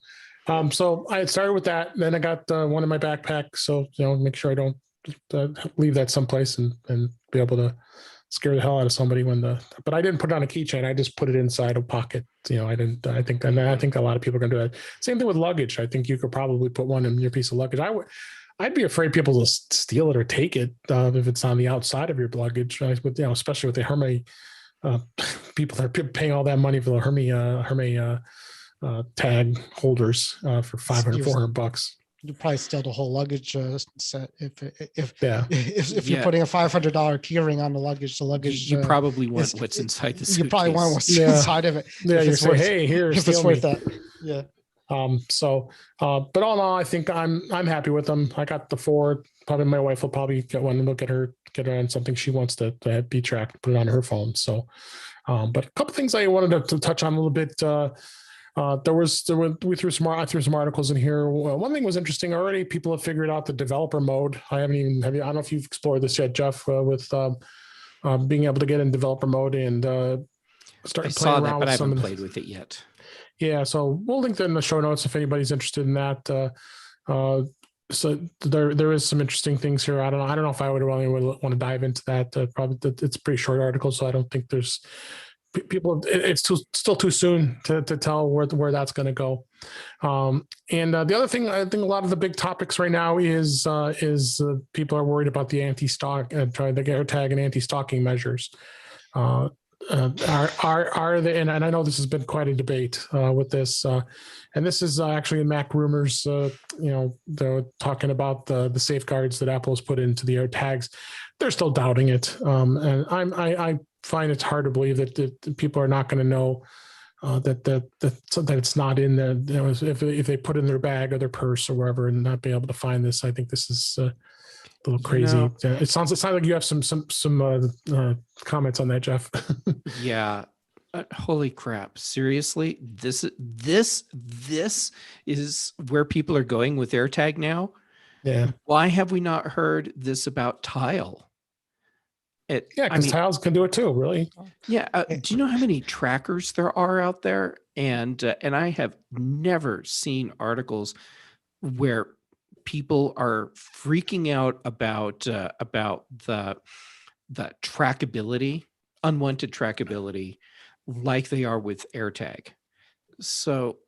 I had started with that. Then I got one in my backpack. So make sure I don't leave that someplace and be able to scare the hell out of somebody but I didn't put it on a keychain. I just put it inside a pocket. I think a lot of people are going to do that. Same thing with luggage. I think you could probably put one in your piece of luggage. I'd be afraid people to steal it or take it if it's on the outside of your luggage, especially with the Hermes people that are paying all that money for the Hermes tag holders for $500, $400. You probably steal the whole luggage set if you're putting a $500 keyring on the luggage. The luggage you probably want what's inside the suitcase. You probably want what's inside of it. Yeah, you say, hey, here, if it's worth that. Yeah. But all in all, I think I'm happy with them. I got the 4. Probably my wife will probably get one and get her on something she wants to be tracked, put it on her phone. So, but a couple things I wanted to touch on a little bit. I threw some articles in here. One thing was interesting already. People have figured out the developer mode. I don't know if you've explored this yet, Jeff, with being able to get in developer mode and start playing around with some. I haven't played with it yet. Yeah, so we'll link that in the show notes if anybody's interested in that. So there is some interesting things here. I don't know if I would really want to dive into that. Probably it's a pretty short article, so I don't think there's people. It's still too soon to tell where that's going to go. And the other thing, I think a lot of the big topics right now is people are worried about the anti-stalk, trying to AirTag and anti-stalking measures. Are they? And I know this has been quite a debate with this, and this is actually in Mac Rumors. They're talking about the safeguards that Apple has put into the AirTags. They're still doubting it, and I find it's hard to believe that people are not going to know that it's not in the, you know, if they put it in their bag or their purse or wherever and not be able to find this. I think this is a little crazy. It sounds like you have some comments on that, Jeff. Yeah. Holy crap. Seriously? This is where people are going with AirTag now. Yeah. Why have we not heard this about Tile? Because Tiles can do it too, really. Yeah. Do you know how many trackers there are out there? And I have never seen articles where people are freaking out about the trackability, unwanted trackability, like they are with AirTag. So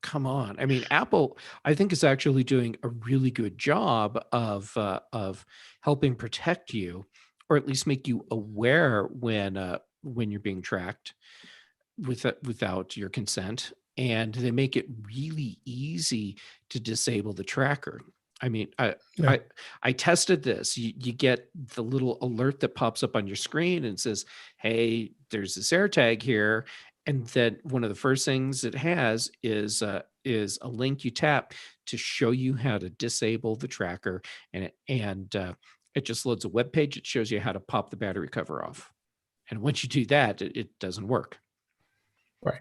come on. I mean, Apple, I think, is actually doing a really good job of helping protect you, or at least make you aware when you're being tracked without your consent. And they make it really easy to disable the tracker. I mean, I tested this. You get the little alert that pops up on your screen and says, "Hey, there's this AirTag here." And then one of the first things it has is a link you tap to show you how to disable the tracker, and it just loads a web page. It shows you how to pop the battery cover off, and once you do that, it doesn't work. Right.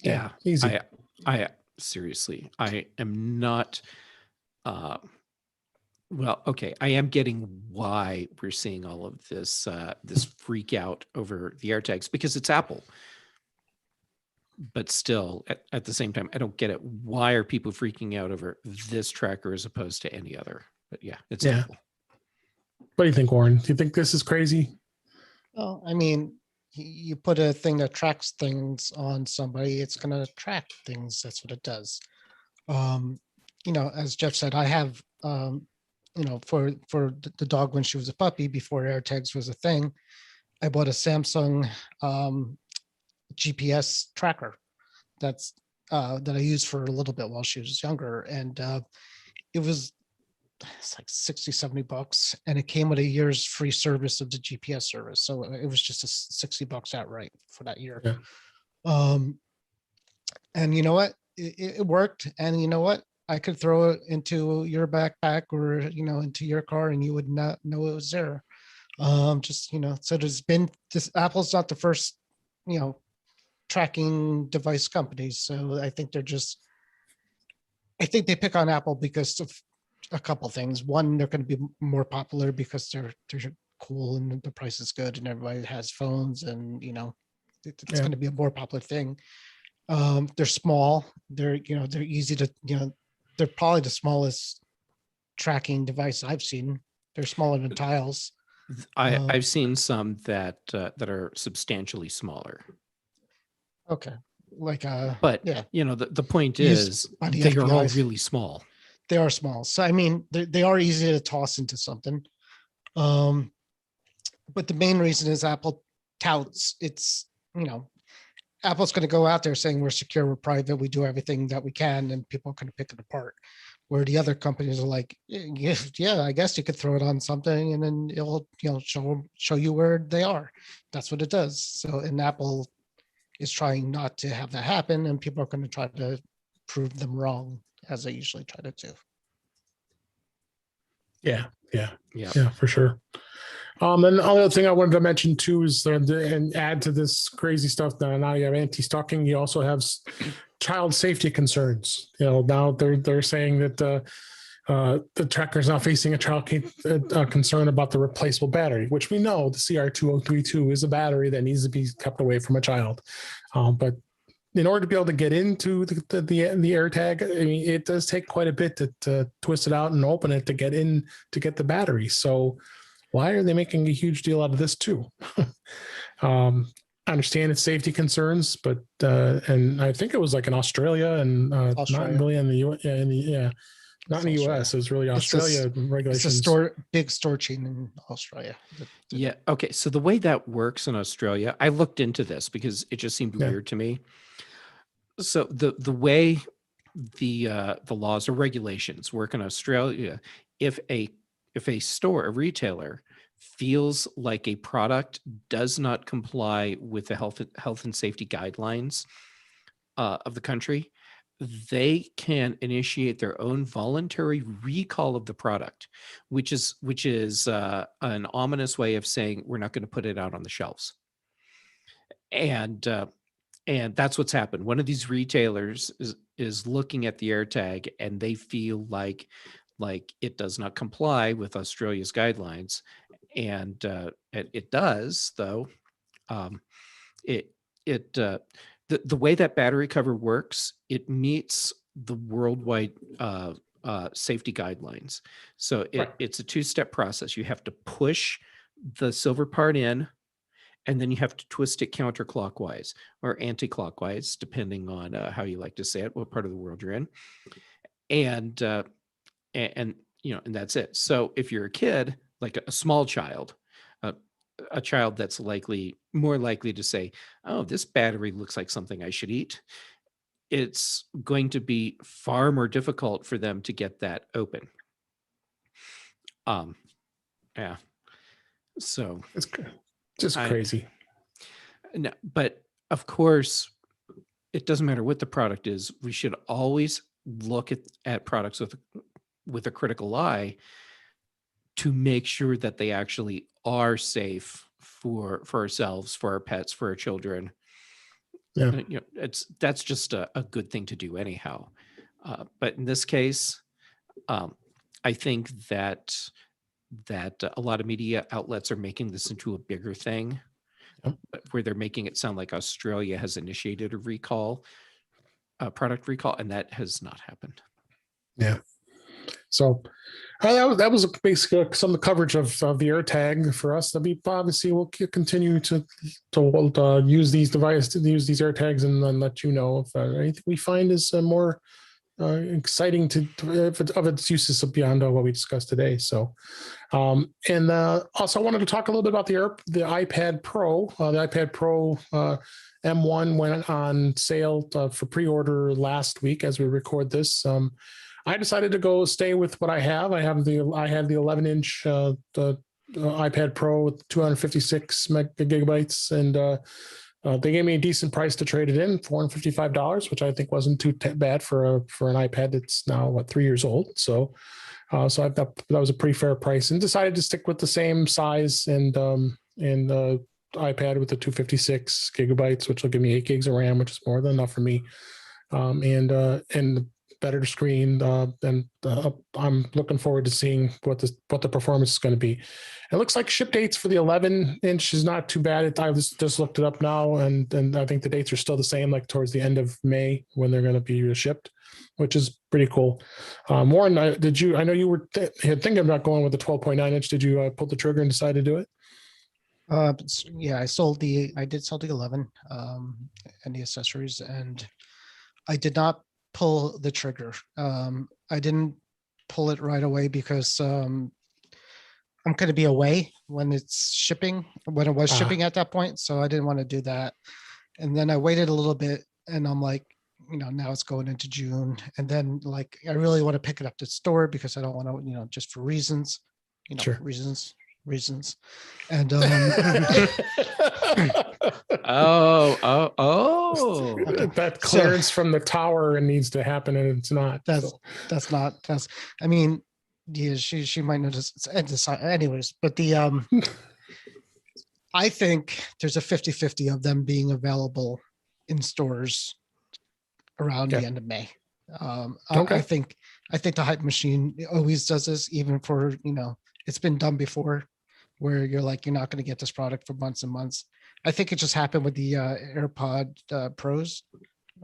Yeah. Easy. I seriously, I am not. Well, okay, I am getting why we're seeing all of this this freak out over the AirTags, because it's Apple. But still, at the same time, I don't get it. Why are people freaking out over this tracker as opposed to any other? But yeah, it's Apple. What do you think, Warren? Do you think this is crazy? Well, I mean, you put a thing that tracks things on somebody, it's going to track things. That's what it does. You know, as Jeff said, I have, you know, for the dog when she was a puppy, before AirTags was a thing, I bought a Samsung GPS tracker that I used for a little bit while she was younger. And it's like 60, $70, and it came with a year's free service of the GPS service. So it was just a $60 outright for that year. Yeah. And you know what? It worked. And you know what? I could throw it into your backpack or, you know, into your car and you would not know it was there. Just, you know, so there's been this, Apple's not the first, you know, tracking device companies. So I think I think they pick on Apple because of a couple things. One, they're going to be more popular because they're cool and the price is good and everybody has phones, and, you know, it's going to be a more popular thing. They're small. They're easy to, you know, they're probably the smallest tracking device I've seen. They're smaller than Tiles. I've seen some that are substantially smaller. Okay. Like but yeah, you know, the point is they are all really small. They are small. So I mean, they are easy to toss into something. But the main reason is Apple touts it's, you know, Apple's going to go out there saying we're secure, we're private, we do everything that we can, and people are going to pick it apart. Where the other companies are like, yeah, I guess you could throw it on something and then it'll, you know, show you where they are. That's what it does. So, and Apple is trying not to have that happen, and people are going to try to prove them wrong, as they usually try to do. Yeah, for sure. And the other thing I wanted to mention too is and add to this crazy stuff. Now you have anti-stalking. You also have child safety concerns. You know, now they're saying that the tracker is now facing a child concern about the replaceable battery, which we know the CR2032 is a battery that needs to be kept away from a child. But in order to be able to get into the AirTag, I mean, it does take quite a bit to twist it out and open it to get in to get the battery. So why are they making a huge deal out of this too? I understand it's safety concerns, but and I think it was like in Australia and not really in the U.S. Not in the U.S. It was really Australia regulations. It's a big store chain in Australia. Yeah. Okay. So the way that works in Australia, I looked into this because it just seemed weird to me. So the way the laws or regulations work in Australia, if a store, a retailer, feels like a product does not comply with the health and safety guidelines of the country, they can initiate their own voluntary recall of the product, which is an ominous way of saying we're not going to put it out on the shelves. And that's what's happened. One of these retailers is looking at the AirTag, and they feel like it does not comply with Australia's guidelines, and it does, though. The way that battery cover works, it meets the worldwide safety guidelines. So it's a two-step process. You have to push the silver part in, and then you have to twist it counterclockwise or anti-clockwise, depending on how you like to say it, what part of the world you're in. And that's it. So if you're a kid, like a small child, a child that's more likely to say, oh, this battery looks like something I should eat, it's going to be far more difficult for them to get that open. Yeah. So it's just crazy. No, but of course, it doesn't matter what the product is. We should always look at products with a critical eye to make sure that they actually are safe for ourselves, for our pets, for our children. Yeah, that's just a good thing to do anyhow. But in this case, I think that a lot of media outlets are making this into a bigger thing, where they're making it sound like Australia has initiated a product recall, and that has not happened. Yeah. So that was basically some of the coverage of the AirTag for us. Obviously, we'll continue to use these devices, to use these AirTags, and then let you know if anything we find is more exciting of its uses beyond what we discussed today. So, and also I wanted to talk a little bit about the iPad Pro. The iPad Pro M1 went on sale for pre-order last week as we record this. I decided to stay with what I have. I have the 11-inch the iPad Pro with 256 gigabytes, and they gave me a decent price to trade it in, $455, which I think wasn't too bad for an iPad that's now 3 years old. So I thought that was a pretty fair price, and decided to stick with the same size and iPad with the 256 gigabytes, which will give me 8 gigs of RAM, which is more than enough for me, and better screen, and I'm looking forward to seeing what the performance is going to be. It looks like ship dates for the 11-inch is not too bad. I just looked it up now, and I think the dates are still the same, like towards the end of May when they're going to be shipped, which is pretty cool. Warren, I know you were thinking about going with the 12.9-inch. Did you pull the trigger and decide to do it? Yeah, I did sell the 11 and the accessories, and I did not pull the trigger. I didn't pull it right away because I'm going to be away when it was shipping at that point. So I didn't want to do that. And then I waited a little bit, and I'm like, now it's going into June. And then I really want to pick it up to the store because I don't want to, just for reasons, sure. reasons. And that clearance from the tower needs to happen, and it's not. I mean, yeah, she might notice. Anyways, but I think there's a 50-50 of them being available in stores around the end of May. Okay. I think the Hype Machine always does this, even for it's been done before, where you're not going to get this product for months and months. I think it just happened with the AirPod Pros,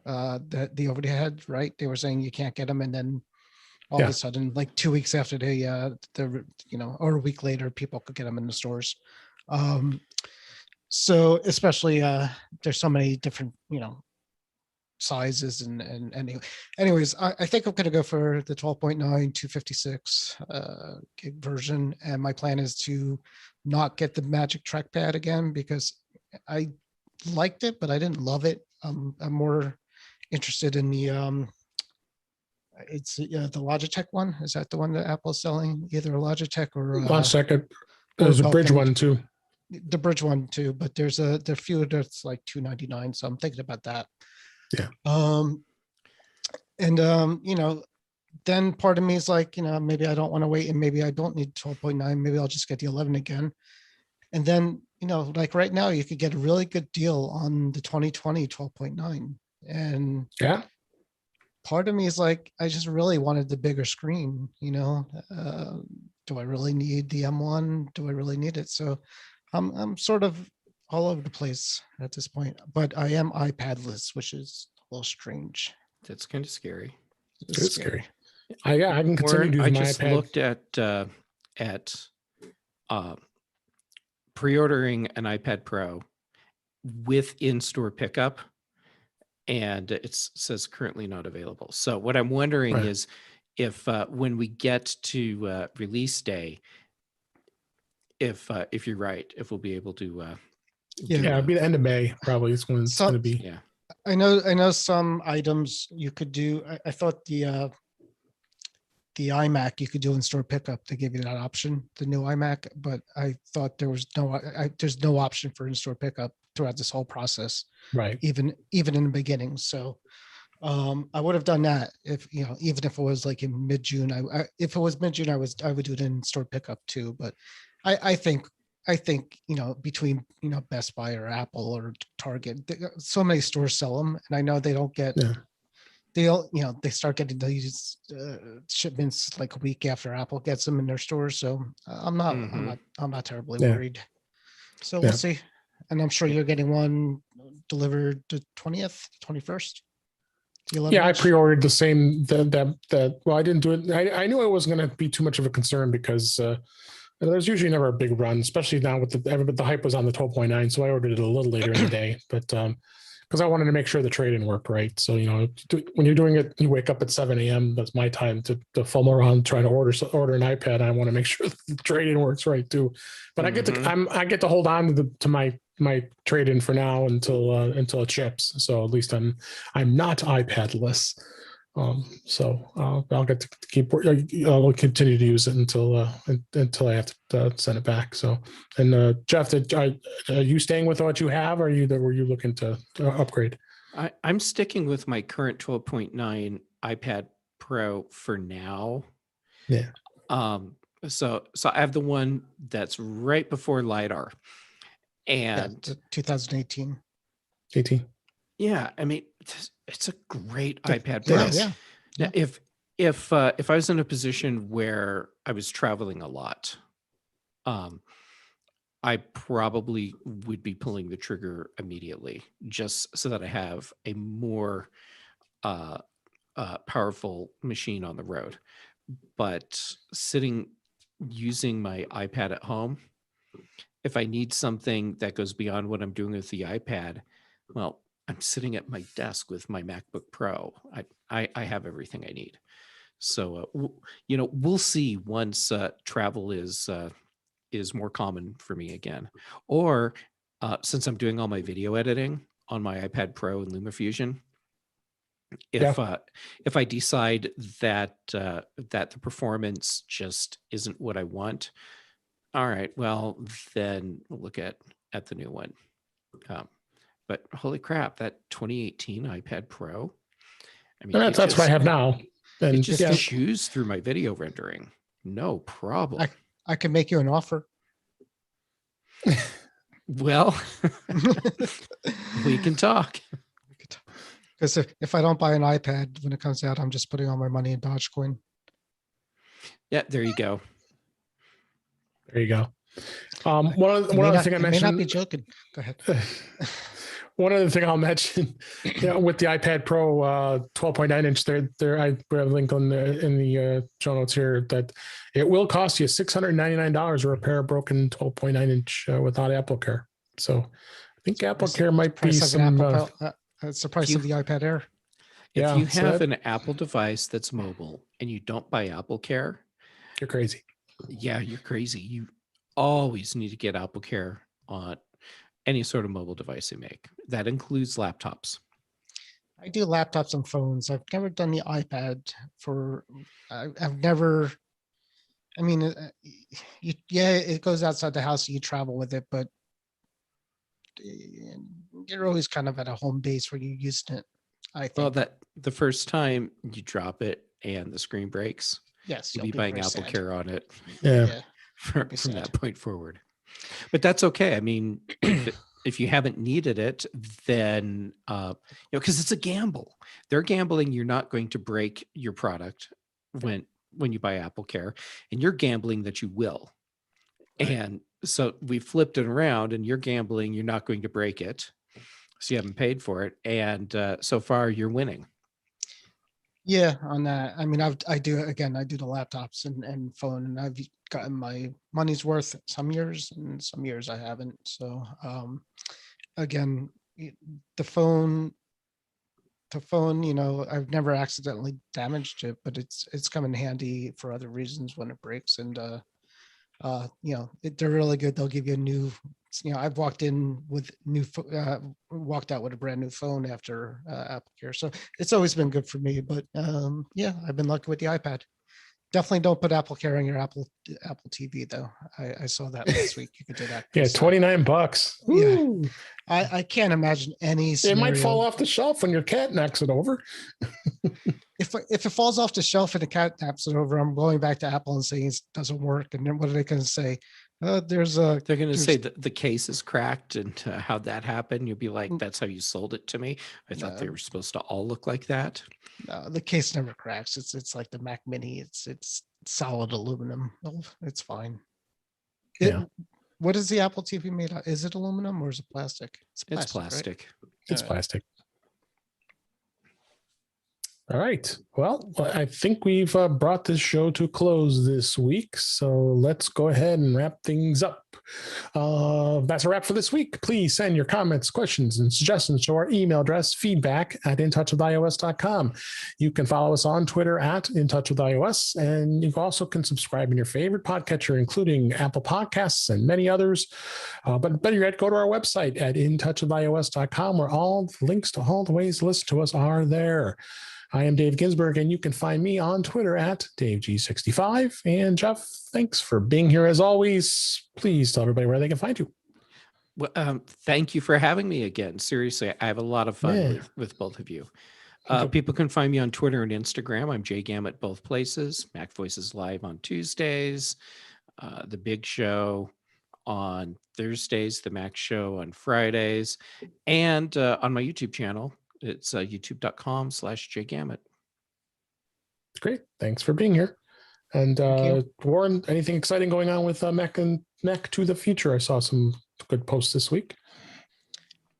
the overhead, right? They were saying you can't get them, and then all of a sudden, 2 weeks after or a week later, people could get them in the stores. So especially there's so many different sizes and anyways, I think I'm going to go for the 12.9 256 gig version, and my plan is to not get the Magic Trackpad again because I liked it, but I didn't love it. I'm more interested in the it's the Logitech one. Is that the one that Apple's selling? Either a Logitech or Logitech. There's a Oracle bridge thing. one too. The bridge one too, but there's a few that's like $299. So I'm thinking about that. Yeah. You know, then part of me is like, you know, maybe I don't want to wait, and maybe I don't need 12.9. Maybe I'll just get the 11 again. And then, you know, like right now, you could get a really good deal on the 2020 12.9. And Yeah. part of me is like, I just really wanted the bigger screen, you know. Do I really need the M1? Do I really need it? So I'm sort of all over the place at this point, but I am iPadless, which is a little strange. That's kind of scary. It's scary. I can continue to use I my just iPad. looked at pre-ordering an iPad Pro with in-store pickup, and it says currently not available. So what I'm wondering Right. is if when we get to release day, if you're right, if we'll be able to Yeah. Yeah, it'll be the end of May probably is when it's So- going to be. yeah. I know some items you could do. I thought the iMac you could do in-store pickup. They gave you that option, the new iMac, but I thought there was there's no option for in-store pickup throughout this whole process, Right. even in the beginning. So I would have done that if, you know, even if it was like in mid-June. If it was mid-June, I would do it in store pickup too. But I think, you know, between, you know, Best Buy or Apple or Target, so many stores sell them, and I know they don't get. Yeah. They'll, you know, they start getting these shipments like a week after Apple gets them in their stores. So I'm not terribly Yeah. worried. So Yeah. we'll see. And I'm sure you're getting one delivered the 20th, 21st. Yeah, I pre-ordered the same. Well, I didn't do it. I knew it wasn't going to be too much of a concern because there's usually never a big run, especially now with the hype was on the 12.9. So I ordered it a little later in the day, but because I wanted to make sure the trade-in worked right. So, you know, when you're doing it, you wake up at 7 a.m. That's my time to fumble around trying to order an iPad. I want to make sure the trade-in works right too. But I get to hold on to my trade-in for now until it ships. So at least I'm not iPadless. So I'll get to keep. I'll continue to use it until I have to send it back. So, and Jeff, are you staying with what you have, or were you looking to upgrade? I'm sticking with my current 12.9 iPad Pro for now. Yeah. So I have the one that's right before LiDAR, and 2018. 18. Yeah, I mean, it's a great iPad Pro. Yeah. Now, if I was in a position where I was traveling a lot, I probably would be pulling the trigger immediately, just so that I have a more powerful machine on the road. But using my iPad at home, if I need something that goes beyond what I'm doing with the iPad, well, I'm sitting at my desk with my MacBook Pro. I have everything I need. So, you know, we'll see once travel is more common for me again. Or since I'm doing all my video editing on my iPad Pro and LumaFusion, if I decide that that the performance just isn't what I want, all right, well, then we'll look at the new one. But holy crap, that 2018 iPad Pro. I mean, that's what I have now. And it just chews through my video rendering. No problem. I can make you an offer. Well, we can talk. Because if I don't buy an iPad when it comes out, I'm just putting all my money in Dogecoin. Yeah, there you go. There you go. One other thing I mentioned. May not be joking. Go ahead. One other thing I'll mention, with the iPad Pro 12.9 inch, there I put a link in the show notes here that it will cost you $699 to repair a broken 12.9 inch without Apple Care. So I think Apple Care might be some. That's the price of the iPad Air. If you have an Apple device that's mobile and you don't buy Apple Care, you're crazy. Yeah, you're crazy. You always need to get Apple Care on any sort of mobile device they make. That includes laptops. I do laptops and phones. I've never done the iPad I've never I mean, it goes outside the house. You travel with it, but you're always kind of at a home base where you're using it. I think. Well, that the first time you drop it and the screen breaks, yes, you'll be buying Apple Care on it. Yeah. From that point forward. But that's okay. I mean, if you haven't needed it, then because it's a gamble. They're gambling you're not going to break your product when you buy Apple Care, and you're gambling that you will. Right. And so we flipped it around, and you're gambling you're not going to break it, so you haven't paid for it, and so far you're winning. Yeah, on that. I mean, I do the laptops and phone, and I've gotten my money's worth some years, and some years I haven't. So again, the phone, I've never accidentally damaged it, but it's come in handy for other reasons when it breaks. And they're really good. They'll give you a new. I've walked out with a brand new phone after Apple Care, so it's always been good for me. But I've been lucky with the iPad. Definitely don't put Apple Care on your Apple TV though. I saw that last week. You could do that. Yeah, $29. Yeah, I can't imagine any scenario. It might fall off the shelf when your cat knocks it over. If it falls off the shelf and the cat naps it over, I'm going back to Apple and saying it doesn't work. And then what are they going to say? They're going to say that the case is cracked and how'd that happen? You'll be like, that's how you sold it to me. I thought they were supposed to all look like that. No, the case never cracks. It's like the Mac Mini. It's solid aluminum. It's fine. What is the Apple TV made of? Is it aluminum or is it plastic? It's plastic. Right? It's plastic. All right. Well, I think we've brought this show to a close this week. So let's go ahead and wrap things up. That's a wrap for this week. Please send your comments, questions, and suggestions to our email address, feedback@intouchwithios.com. You can follow us on Twitter @intouchwithios, and you also can subscribe in your favorite podcatcher, including Apple Podcasts and many others. But better yet, go to our website at intouchwithios.com, where all the links to all the ways to listen to us are there. I am Dave Ginsburg, and you can find me on Twitter @DaveG65. And Jeff, thanks for being here as always. Please tell everybody where they can find you. Well, thank you for having me again. Seriously, I have a lot of fun with both of you. People can find me on Twitter and Instagram. I'm JGam at both places. Mac Voices Live on Tuesdays. The Big Show on Thursdays. The Mac Show on Fridays. And on my YouTube channel, it's youtube.com/jgamut. Great. Thanks for being here. And Warren, anything exciting going on with Mac to the Future? I saw some good posts this week.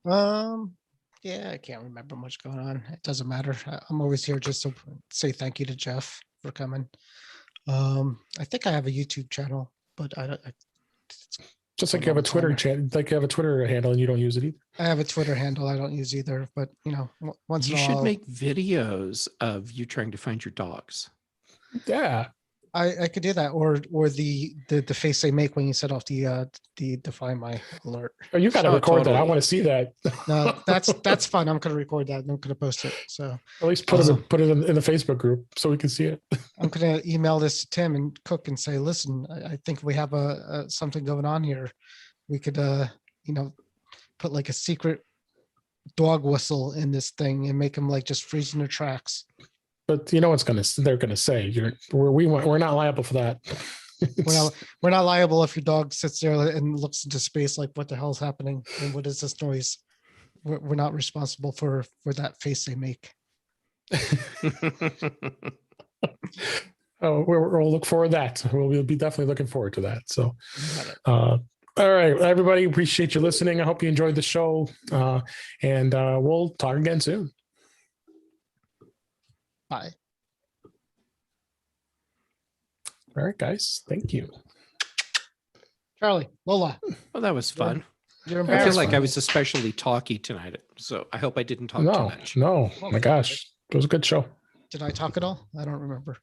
I can't remember much going on. It doesn't matter. I'm always here just to say thank you to Jeff for coming. I think I have a YouTube channel, but I don't. Just like you have a Twitter channel, like you have a Twitter handle and you don't use it either. I have a Twitter handle I don't use either, but once you should make videos of you trying to find your dogs. Yeah, I could do that, or the face they make when you set off the Find My alert. Oh, you got to record that. I want to see that. No, that's fun. I'm going to record that. And I'm going to post it. So at least put it in the Facebook group so we can see it. I'm going to email this to Tim and Cook and say, listen, I think we have something going on here. We could put like a secret dog whistle in this thing and make them like just freeze in their tracks. But you know what's they're gonna say we're not liable for that. we're not liable if your dog sits there and looks into space like what the hell's happening and what is this noise. We're not responsible for that face they make. We'll look forward to that. We'll be definitely looking forward to that. So all right, everybody, appreciate you listening. I hope you enjoyed the show, and we'll talk again soon. Bye. All right, guys. Thank you. Charlie, Lola. Well, that was fun. You're I feel like I was especially talky tonight, so I hope I didn't talk too much. No. Oh my gosh. It was a good show. Did I talk at all? I don't remember.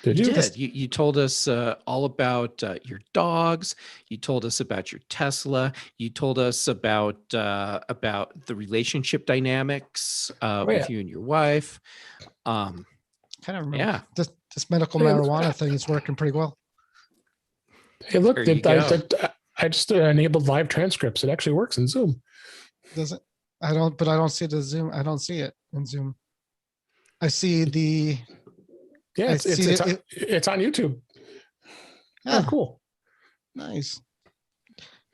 Did you? You told us all about your dogs. You told us about your Tesla. You told us about the relationship dynamics with you and your wife. Kind of remember. Yeah. This medical marijuana thing is working pretty well. Hey, look, There you go. I just enabled live transcripts. It actually works in Zoom. Does it? I don't see the Zoom. I don't see it in Zoom. I see the. Yeah, I it's see it. it's on YouTube. Ah, Oh, cool. nice.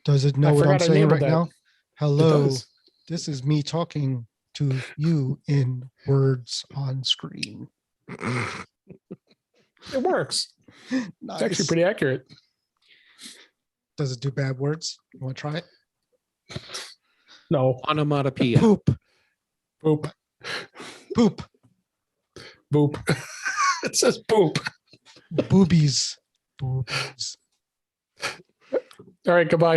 Does it I know what I'm forgot I saying enabled right that. now? It Hello, does. this is me talking to you in words on screen. It works. Nice. It's actually pretty accurate. Does it do bad words? You want to try it? No. Onomatopoeia. Poop. Boop. Poop. Boop. It says boop. Boobies. Boobies. All right. Goodbye.